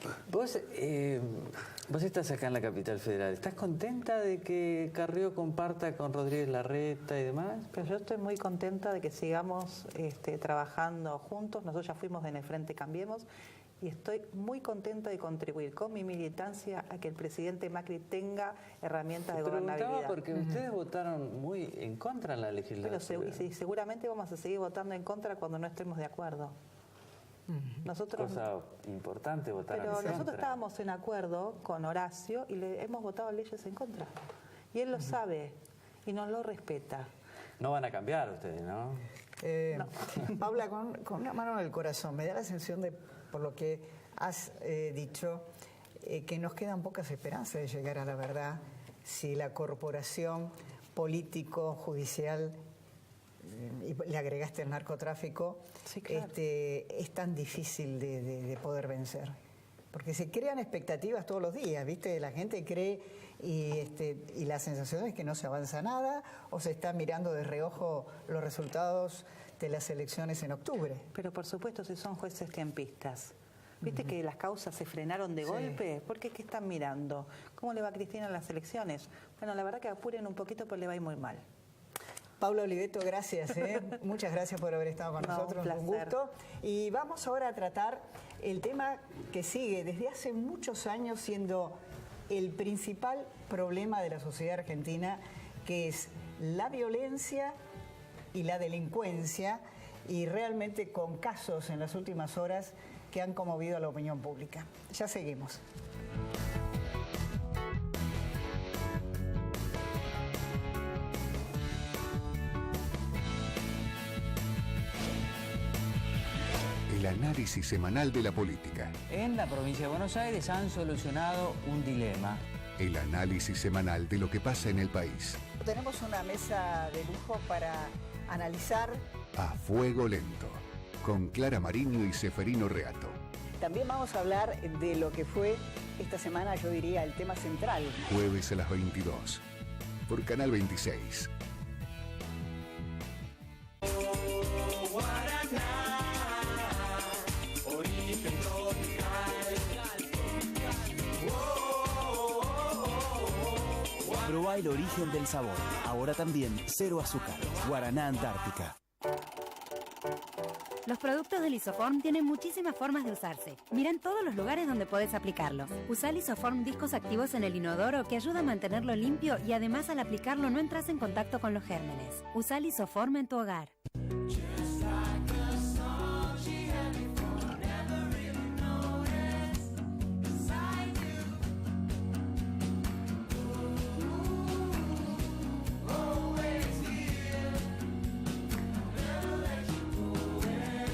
Vos estás acá en la capital federal. ¿Estás contenta de que Carrió comparta con Rodríguez Larreta y demás? Pero yo estoy muy contenta de que sigamos trabajando juntos. Nosotros ya fuimos en el Frente Cambiemos y estoy muy contenta de contribuir con mi militancia a que el presidente Macri tenga herramientas de gobernabilidad. Porque ustedes votaron muy en contra en la legislatura. Pero seguramente vamos a seguir votando en contra cuando no estemos de acuerdo. Nosotros, cosa importante votar en contra. Pero nosotros estábamos en acuerdo con Horacio y le hemos votado leyes en contra. Y él lo sabe y nos lo respeta. No van a cambiar ustedes, ¿no? Paula, con una mano en el corazón, me da la sensación de, por lo que has dicho, que nos quedan pocas esperanzas de llegar a la verdad si la corporación político-judicial, y le agregaste el narcotráfico, sí, claro, es tan difícil de poder vencer. Porque se crean expectativas todos los días, ¿viste? La gente cree y la sensación es que no se avanza nada o se está mirando de reojo los resultados de las elecciones en octubre. Pero por supuesto, si son jueces tiempistas. ¿Viste que las causas se frenaron de golpe? ¿Por qué? ¿Qué están mirando? ¿Cómo le va a Cristina en las elecciones? Bueno, la verdad que apuren un poquito, pero le va a ir muy mal. Paula Oliveto, gracias. Muchas gracias por haber estado con nosotros. Un gusto. Y vamos ahora a tratar el tema que sigue desde hace muchos años siendo el principal problema de la sociedad argentina, que es la violencia y la delincuencia, y realmente con casos en las últimas horas que han conmovido a la opinión pública. Ya seguimos. El análisis semanal de la política. En la provincia de Buenos Aires han solucionado un dilema. El análisis semanal de lo que pasa en el país. Tenemos una mesa de lujo para analizar A Fuego Lento, con Clara Mariño y Seferino Reato. También vamos a hablar de lo que fue esta semana, yo diría, el tema central. Jueves a las 22, por Canal 26. Probá el origen del sabor. Ahora también cero azúcar. Guaraná Antártica. Los productos de Lisoform tienen muchísimas formas de usarse. Mira en todos los lugares donde podés aplicarlos. Usa Lisoform discos activos en el inodoro que ayuda a mantenerlo limpio y además al aplicarlo no entras en contacto con los gérmenes. Usa Lisoform en tu hogar.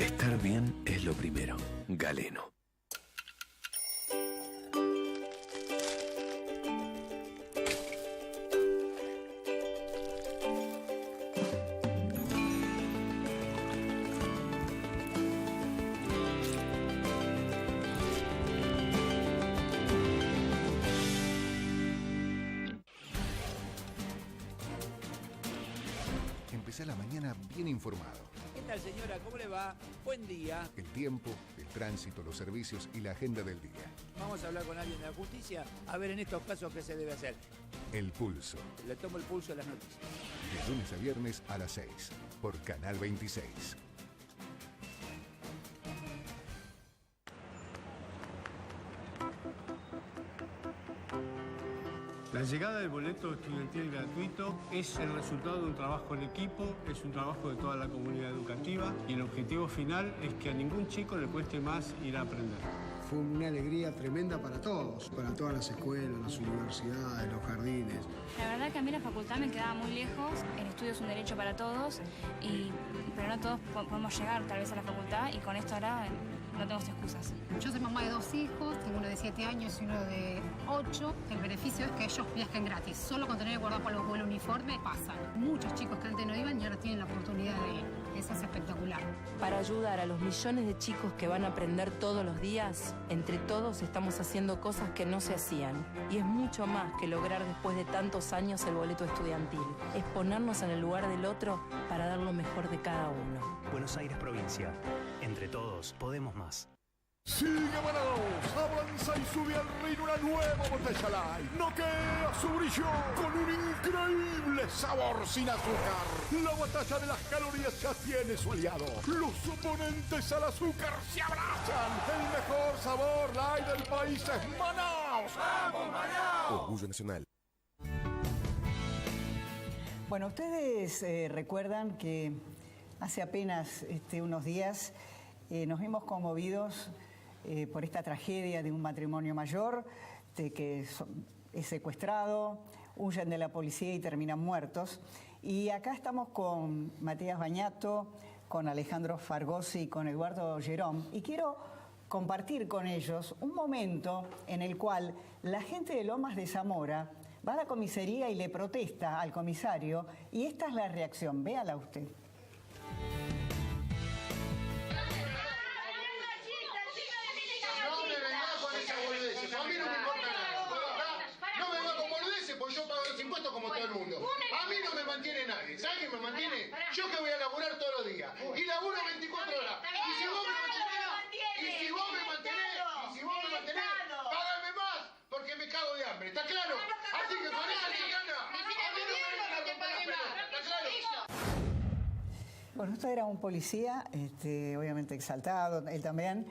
Estar bien es lo primero. Galeno. Empecé la mañana bien informado. ¿Qué tal, señora? ¿Cómo le va? Buen día. El tiempo, el tránsito, los servicios y la agenda del día. Vamos a hablar con alguien de la justicia a ver en estos casos qué se debe hacer. El Pulso. Le tomo el pulso de las noticias. De lunes a viernes a las 6, por Canal 26. La llegada del boleto estudiantil gratuito es el resultado de un trabajo en equipo, es un trabajo de toda la comunidad educativa y el objetivo final es que a ningún chico le cueste más ir a aprender. Fue una alegría tremenda para todos, para todas las escuelas, las universidades, los jardines. La verdad que a mí la facultad me quedaba muy lejos, el estudio es un derecho para todos, pero no todos podemos llegar tal vez a la facultad y con esto ahora no tenemos excusas. Yo soy mamá de 2 hijos, tengo uno de 7 años y uno de 8. El beneficio es que ellos viajen gratis. Solo con tener el guardapolvos o el uniforme pasan. Muchos chicos que antes no iban y ahora tienen la oportunidad de ir. Eso es espectacular. Para ayudar a los millones de chicos que van a aprender todos los días, entre todos estamos haciendo cosas que no se hacían. Y es mucho más que lograr después de tantos años el boleto estudiantil. Es ponernos en el lugar del otro para dar lo mejor de cada uno. Buenos Aires, provincia. Entre todos, podemos más. Sigue Manaos, avanza y sube al reino una nueva botella light. Noquea su brillo con un increíble sabor sin azúcar. La batalla de las calorías ya tiene su aliado. Los oponentes al azúcar se abrazan. El mejor sabor light del país es Manaos. ¡Vamos, Manaos! Orgullo nacional. Bueno, ustedes recuerdan que hace apenas unos días nos vimos conmovidos por esta tragedia de un matrimonio mayor que es secuestrado, huyen de la policía y terminan muertos. Y acá estamos con Matías Bañato, con Alejandro Fargosi y con Eduardo Gerón. Y quiero compartir con ellos un momento en el cual la gente de Lomas de Zamora va a la comisaría y le protesta al comisario. Y esta es la reacción. Véala usted. Como todo el mundo. A mí no me mantiene nadie. ¿Sabes quién me mantiene? Yo que voy a laburar todos los días. Y laburo 24 horas. Y si vos me mantenés, págame más, porque me cago de hambre. ¿Está claro? Así que con esa chicana, a mí no me vengan a comprar pelota. ¿Está claro? Bueno, esto era un policía, obviamente exaltado, él también,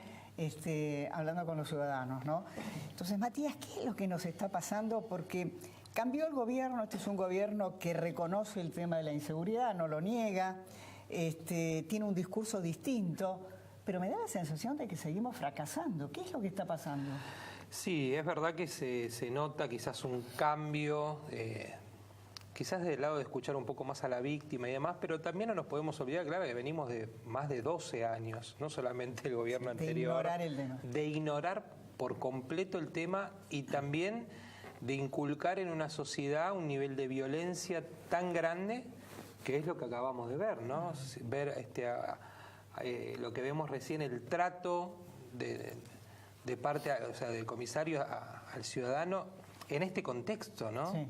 hablando con los ciudadanos, ¿no? Entonces, Matías, ¿qué es lo que nos está pasando? Porque cambió el gobierno, este es un gobierno que reconoce el tema de la inseguridad, no lo niega, tiene un discurso distinto, pero me da la sensación de que seguimos fracasando. ¿Qué es lo que está pasando? Sí, es verdad que se nota quizás un cambio, quizás del lado de escuchar un poco más a la víctima y demás, pero también no nos podemos olvidar, claro, que venimos de más de 12 años, no solamente el gobierno anterior, de ignorar por completo el tema y también de inculcar en una sociedad un nivel de violencia tan grande que es lo que acabamos de ver, ¿no? Ver lo que vemos recién, el trato de parte, o sea, del comisario al ciudadano en este contexto, ¿no? Sí.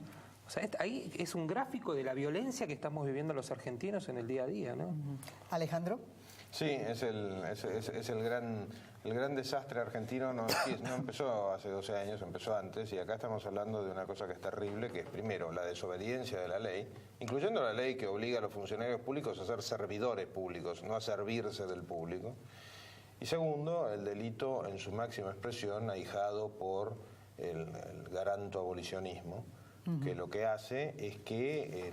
O sea, ahí es un gráfico de la violencia que estamos viviendo los argentinos en el día a día, ¿no? Alejandro. Sí, es el gran desastre argentino, no empezó hace 12 años, empezó antes, y acá estamos hablando de una cosa que es terrible, que es primero la desobediencia de la ley, incluyendo la ley que obliga a los funcionarios públicos a ser servidores públicos, no a servirse del público, y segundo, el delito en su máxima expresión, ahijado por el garanto abolicionismo, que lo que hace es que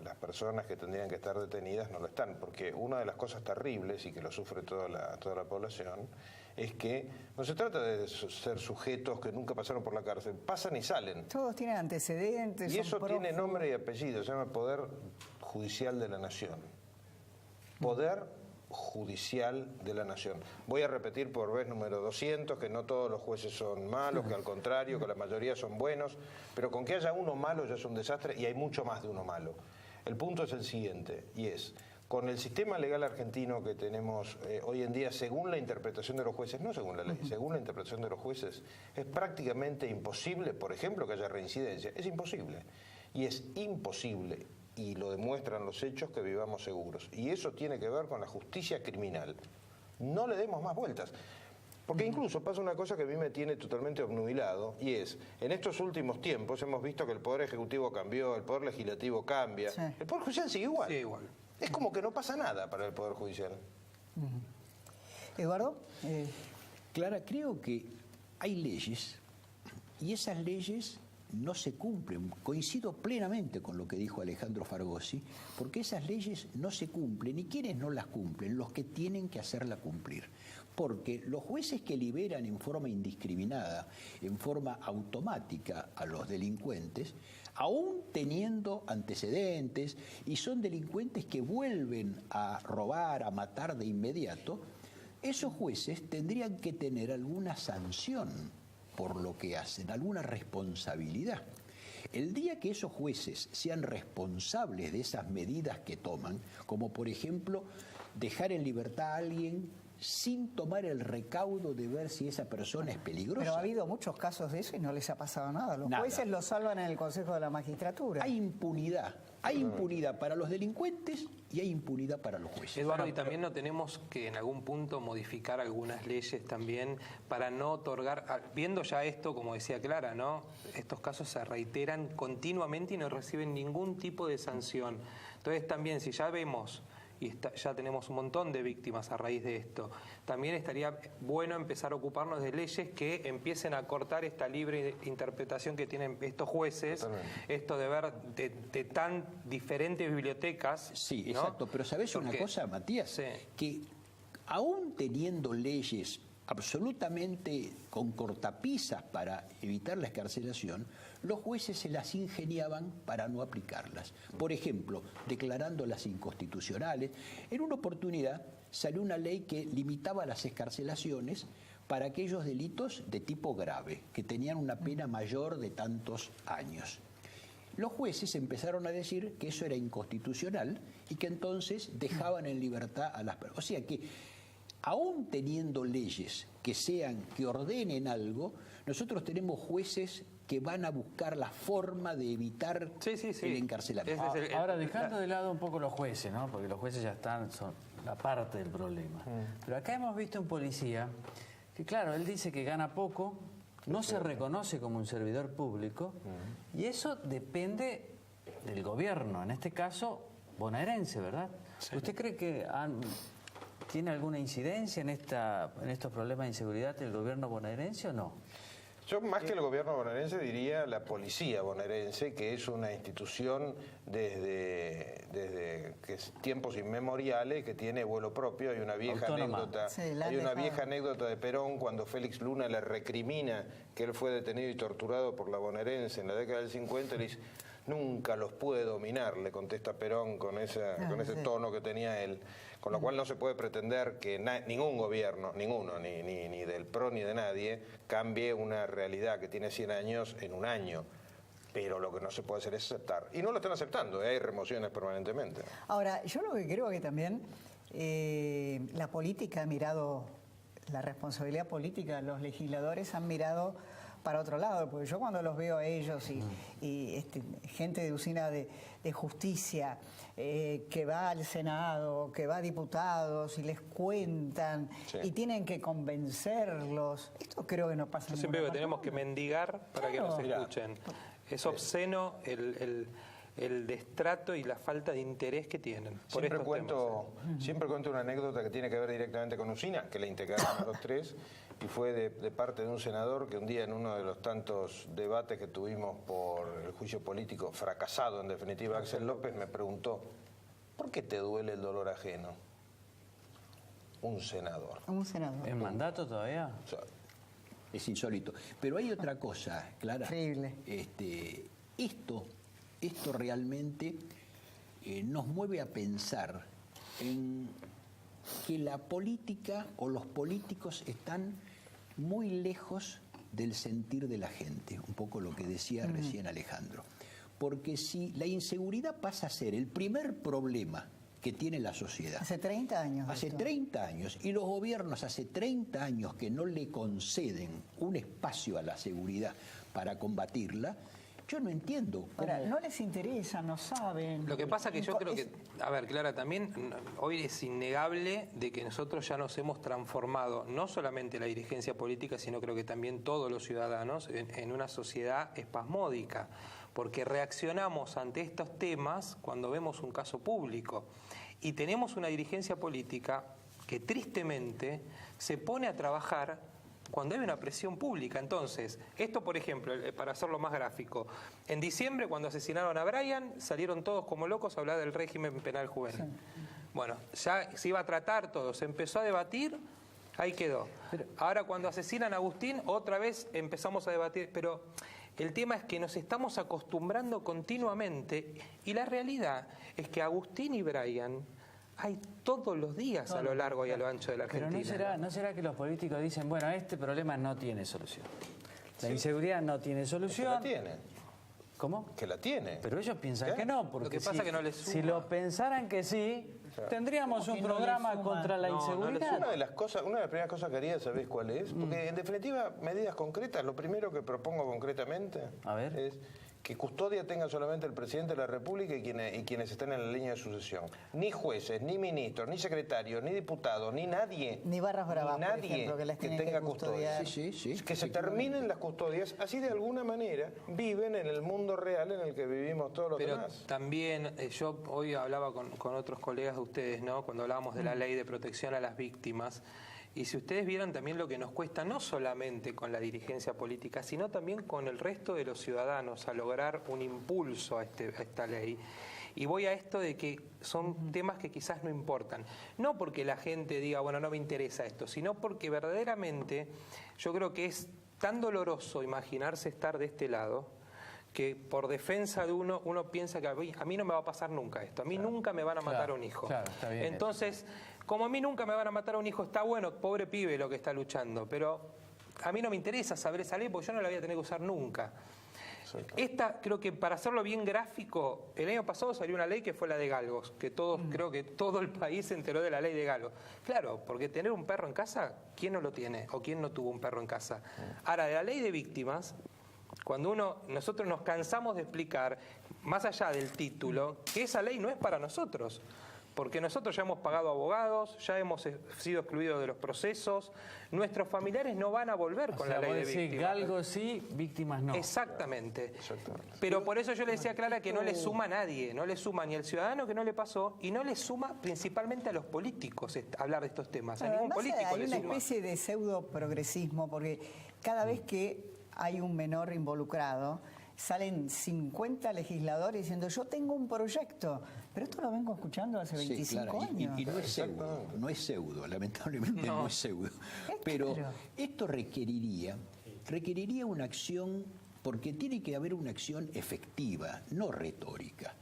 las personas que tendrían que estar detenidas no lo están, porque una de las cosas terribles y que lo sufre toda la población es que no se trata de ser sujetos que nunca pasaron por la cárcel, pasan y salen. Todos tienen antecedentes. Y eso tiene nombre y apellido, se llama Poder Judicial de la Nación. Poder Judicial de la Nación. Voy a repetir por vez número 200 que no todos los jueces son malos, que al contrario, que la mayoría son buenos, pero con que haya uno malo ya es un desastre y hay mucho más de uno malo. El punto es el siguiente, y es, con el sistema legal argentino que tenemos hoy en día, según la interpretación de los jueces, no según la ley, según la interpretación de los jueces, es prácticamente imposible, por ejemplo, que haya reincidencia. Es imposible. Y es imposible, y lo demuestran los hechos, que vivamos seguros. Y eso tiene que ver con la justicia criminal. No le demos más vueltas. Porque incluso pasa una cosa que a mí me tiene totalmente obnubilado, y es, en estos últimos tiempos hemos visto que el Poder Ejecutivo cambió, el Poder Legislativo cambia, sí. El Poder Judicial sigue igual. Sí, igual. Es como que no pasa nada para el Poder Judicial. Eduardo. Clara, creo que hay leyes, y esas leyes no se cumplen. Coincido plenamente con lo que dijo Alejandro Fargosi, porque esas leyes no se cumplen, y quienes no las cumplen, los que tienen que hacerla cumplir. Porque los jueces que liberan en forma indiscriminada, en forma automática a los delincuentes, aún teniendo antecedentes, y son delincuentes que vuelven a robar, a matar de inmediato, esos jueces tendrían que tener alguna sanción por lo que hacen, alguna responsabilidad. El día que esos jueces sean responsables de esas medidas que toman, como por ejemplo dejar en libertad a alguien sin tomar el recaudo de ver si esa persona es peligrosa. Pero ha habido muchos casos de eso y no les ha pasado nada. Los Nada. jueces lo salvan en el Consejo de la Magistratura. Hay impunidad. Hay impunidad para los delincuentes y hay impunidad para los jueces. Eduardo, y también no tenemos que en algún punto modificar algunas leyes también para no otorgar, viendo ya esto, como decía Clara, ¿no? Estos casos se reiteran continuamente y no reciben ningún tipo de sanción. Entonces también, si ya vemos y ya tenemos un montón de víctimas a raíz de esto, también estaría bueno empezar a ocuparnos de leyes que empiecen a cortar esta libre interpretación que tienen estos jueces. Totalmente. Esto de ver de tan diferentes bibliotecas. Sí, ¿no? exacto, pero ¿sabés una cosa, Matías? Sí. Que aún teniendo leyes absolutamente con cortapisas para evitar la excarcelación, los jueces se las ingeniaban para no aplicarlas. Por ejemplo, declarándolas inconstitucionales. En una oportunidad salió una ley que limitaba las excarcelaciones para aquellos delitos de tipo grave, que tenían una pena mayor de tantos años. Los jueces empezaron a decir que eso era inconstitucional y que entonces dejaban en libertad a las personas. O sea que, aún teniendo leyes que ordenen algo, nosotros tenemos jueces que van a buscar la forma de evitar el encarcelamiento. Ahora, dejando de lado un poco los jueces, ¿no? Porque los jueces ya son la parte del problema. Pero acá hemos visto un policía que, claro, él dice que gana poco, no se reconoce como un servidor público, y eso depende del gobierno, en este caso bonaerense, ¿verdad? Sí. ¿Usted cree que tiene alguna incidencia en estos problemas de inseguridad del gobierno bonaerense o no? Yo, más que el gobierno bonaerense, diría la policía bonaerense, que es una institución desde tiempos inmemoriales, que tiene vuelo propio. Hay una vieja anécdota, vieja anécdota de Perón, cuando Félix Luna le recrimina que él fue detenido y torturado por la bonaerense en la década del 50, le dice: nunca los pude dominar, le contesta Perón con ese tono que tenía él. Con lo cual no se puede pretender que ningún gobierno, ninguno, ni del PRO ni de nadie, cambie una realidad que tiene 100 años en un año. Pero lo que no se puede hacer es aceptar. Y no lo están aceptando, hay remociones permanentemente. Ahora, yo lo que creo que también la política ha mirado, la responsabilidad política, los legisladores han mirado para otro lado, porque yo cuando los veo a ellos y gente de usina de justicia que va al Senado, que va a diputados y les cuentan y tienen que convencerlos, esto creo que no pasa. Yo siempre digo que tenemos que mendigar para que nos escuchen. Es obsceno el destrato y la falta de interés que tienen. Siempre cuento una anécdota que tiene que ver directamente con usina, que la integraron a los tres, y fue de parte de un senador que un día, en uno de los tantos debates que tuvimos por el juicio político fracasado, en definitiva, Axel López, me preguntó: ¿por qué te duele el dolor ajeno? Un senador. Un senador. ¿En mandato todavía? O sea, es insólito. Pero hay otra cosa, Clara. Increíble. Esto realmente nos mueve a pensar en que la política o los políticos están muy lejos del sentir de la gente, un poco lo que decía recién Alejandro. Porque si la inseguridad pasa a ser el primer problema que tiene la sociedad. Hace 30 años. Hace 30 años. Y los gobiernos hace 30 años que no le conceden un espacio a la seguridad para combatirla. Yo no entiendo. Ahora, no les interesa, no saben. Lo que pasa que yo creo que, a ver, Clara, también hoy es innegable de que nosotros ya nos hemos transformado, no solamente la dirigencia política, sino creo que también todos los ciudadanos, en una sociedad espasmódica, porque reaccionamos ante estos temas cuando vemos un caso público. Y tenemos una dirigencia política que tristemente se pone a trabajar cuando hay una presión pública. Entonces, esto, por ejemplo, para hacerlo más gráfico, en diciembre, cuando asesinaron a Brian, salieron todos como locos a hablar del régimen penal juvenil. Bueno, ya se iba a tratar todo, se empezó a debatir, ahí quedó. Ahora, cuando asesinan a Agustín, otra vez empezamos a debatir, pero el tema es que nos estamos acostumbrando continuamente, y la realidad es que Agustín y Brian hay todos los días a lo largo y a lo ancho de la Argentina. Pero ¿no será que los políticos dicen, bueno, este problema no tiene solución? La inseguridad no tiene solución. ¿La tiene? ¿Cómo? Que la tiene. Pero ellos piensan que no, porque Lo que pasa es que no les suma. si lo pensaran que sí, tendríamos un programa contra la inseguridad. Una de las primeras cosas que haría, ¿sabés cuál es? Porque en definitiva, medidas concretas, lo primero que propongo concretamente es que custodia tenga solamente el presidente de la República y quienes estén en la línea de sucesión. Ni jueces, ni ministros, ni secretarios, ni diputados, ni nadie. Ni barras bravas, por ejemplo, que las tienen tenga que custodiar. Que se terminen las custodias, así de alguna manera viven en el mundo real en el que vivimos todos los demás. Pero también, yo hoy hablaba con otros colegas de ustedes, ¿no? Cuando hablábamos de la ley de protección a las víctimas. Y si ustedes vieran también lo que nos cuesta, no solamente con la dirigencia política, sino también con el resto de los ciudadanos, a lograr un impulso a esta ley. Y voy a esto de que son temas que quizás no importan. No porque la gente diga, bueno, no me interesa esto, sino porque verdaderamente yo creo que es tan doloroso imaginarse estar de este lado, que por defensa de uno piensa que a mí no me va a pasar nunca esto, a mí nunca me van a matar a un hijo. Está bien. Entonces, como a mí nunca me van a matar a un hijo, está bueno, pobre pibe lo que está luchando, pero a mí no me interesa saber esa ley porque yo no la voy a tener que usar nunca. Esta, creo que para hacerlo bien gráfico, el año pasado salió una ley que fue la de galgos, que creo que todo el país se enteró de la ley de galgos. Claro, porque tener un perro en casa, ¿quién no lo tiene? ¿O quién no tuvo un perro en casa? Ahora, de la ley de víctimas, cuando nosotros nos cansamos de explicar, más allá del título, que esa ley no es para nosotros. Porque nosotros ya hemos pagado abogados, ya hemos sido excluidos de los procesos, nuestros familiares no van a volver con la ley de víctimas. Galgos sí, víctimas no. Exactamente. Pero por eso yo le decía a Clara que no le suma a nadie, no le suma ni al ciudadano que no le pasó y no le suma principalmente a los políticos hablar de estos temas. A ningún político le suma. Hay una especie de pseudo progresismo porque cada vez que hay un menor involucrado, salen 50 legisladores diciendo yo tengo un proyecto, pero esto lo vengo escuchando hace 25 años. Y no es pseudo, lamentablemente no es pseudo. Pero esto requeriría una acción, porque tiene que haber una acción efectiva, no retórica.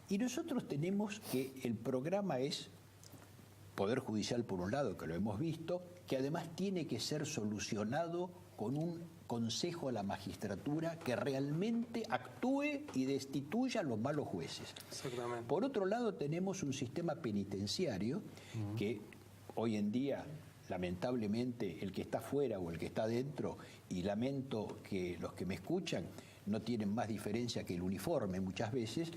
Y nosotros tenemos que el programa es Poder Judicial por un lado, que lo hemos visto, que además tiene que ser solucionado con un consejo a la magistratura que realmente actúe y destituya a los malos jueces. Exactamente. Por otro lado, tenemos un sistema penitenciario que hoy en día, lamentablemente, el que está fuera o el que está dentro, y lamento que los que me escuchan no tienen más diferencia que el uniforme muchas veces,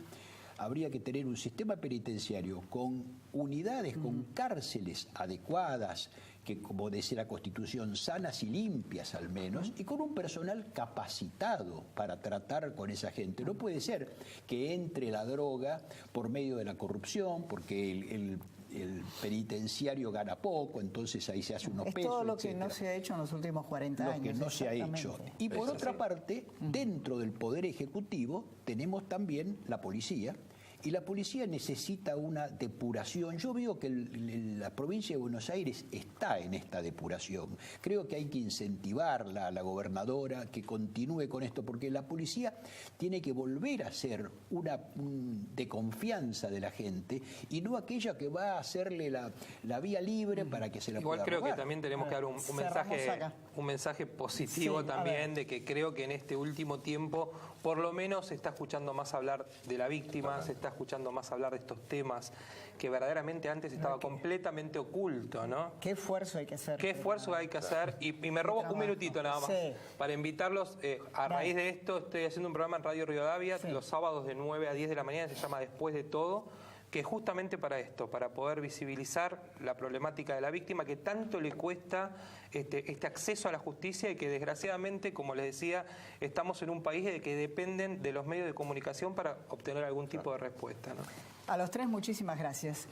habría que tener un sistema penitenciario con unidades, con cárceles adecuadas, que, como decía la Constitución, sanas y limpias al menos, y con un personal capacitado para tratar con esa gente. No puede ser que entre la droga por medio de la corrupción, porque el penitenciario gana poco, entonces ahí se hace unos pesos. Es todo lo que no se ha hecho en los últimos 40 años. Lo que no se ha hecho. Y por otra parte, dentro del Poder Ejecutivo tenemos también la policía, y la policía necesita una depuración. Yo veo que la provincia de Buenos Aires está en esta depuración. Creo que hay que incentivarla a la gobernadora que continúe con esto, porque la policía tiene que volver a ser de confianza de la gente y no aquella que va a hacerle la vía libre para que se la pueda robar. Igual creo que también tenemos que dar un mensaje positivo también, de que creo que en este último tiempo por lo menos se está escuchando más hablar de la víctima, se está escuchando más hablar de estos temas que verdaderamente antes estaba completamente oculto, ¿no? ¿Qué esfuerzo hay que hacer? ¿Qué esfuerzo hay que hacer? Y me robo un minutito nada más para invitarlos. A raíz de esto estoy haciendo un programa en Radio Rivadavia los sábados de 9 a 10 de la mañana, se llama Después de Todo, que es justamente para esto, para poder visibilizar la problemática de la víctima que tanto le cuesta este acceso a la justicia y que desgraciadamente, como les decía, estamos en un país de que dependen de los medios de comunicación para obtener algún tipo de respuesta, ¿no? A los tres, muchísimas gracias.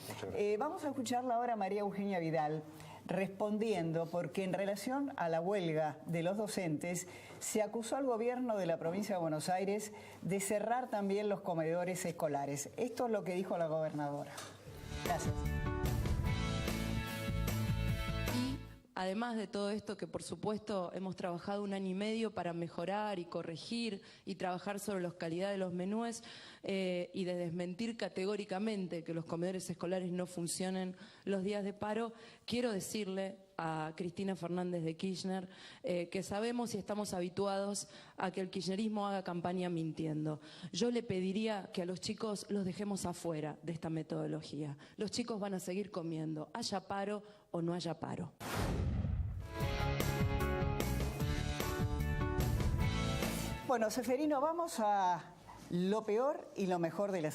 Vamos a escucharla ahora a María Eugenia Vidal respondiendo, porque en relación a la huelga de los docentes se acusó al gobierno de la provincia de Buenos Aires de cerrar también los comedores escolares. Esto es lo que dijo la gobernadora. Gracias. Además de todo esto, que por supuesto hemos trabajado 1 año y medio para mejorar y corregir y trabajar sobre la calidad de los menúes y de desmentir categóricamente que los comedores escolares no funcionen los días de paro, quiero decirle a Cristina Fernández de Kirchner, que sabemos y estamos habituados a que el kirchnerismo haga campaña mintiendo. Yo le pediría que a los chicos los dejemos afuera de esta metodología. Los chicos van a seguir comiendo, haya paro o no haya paro. Bueno, Seferino, vamos a lo peor y lo mejor de la semana.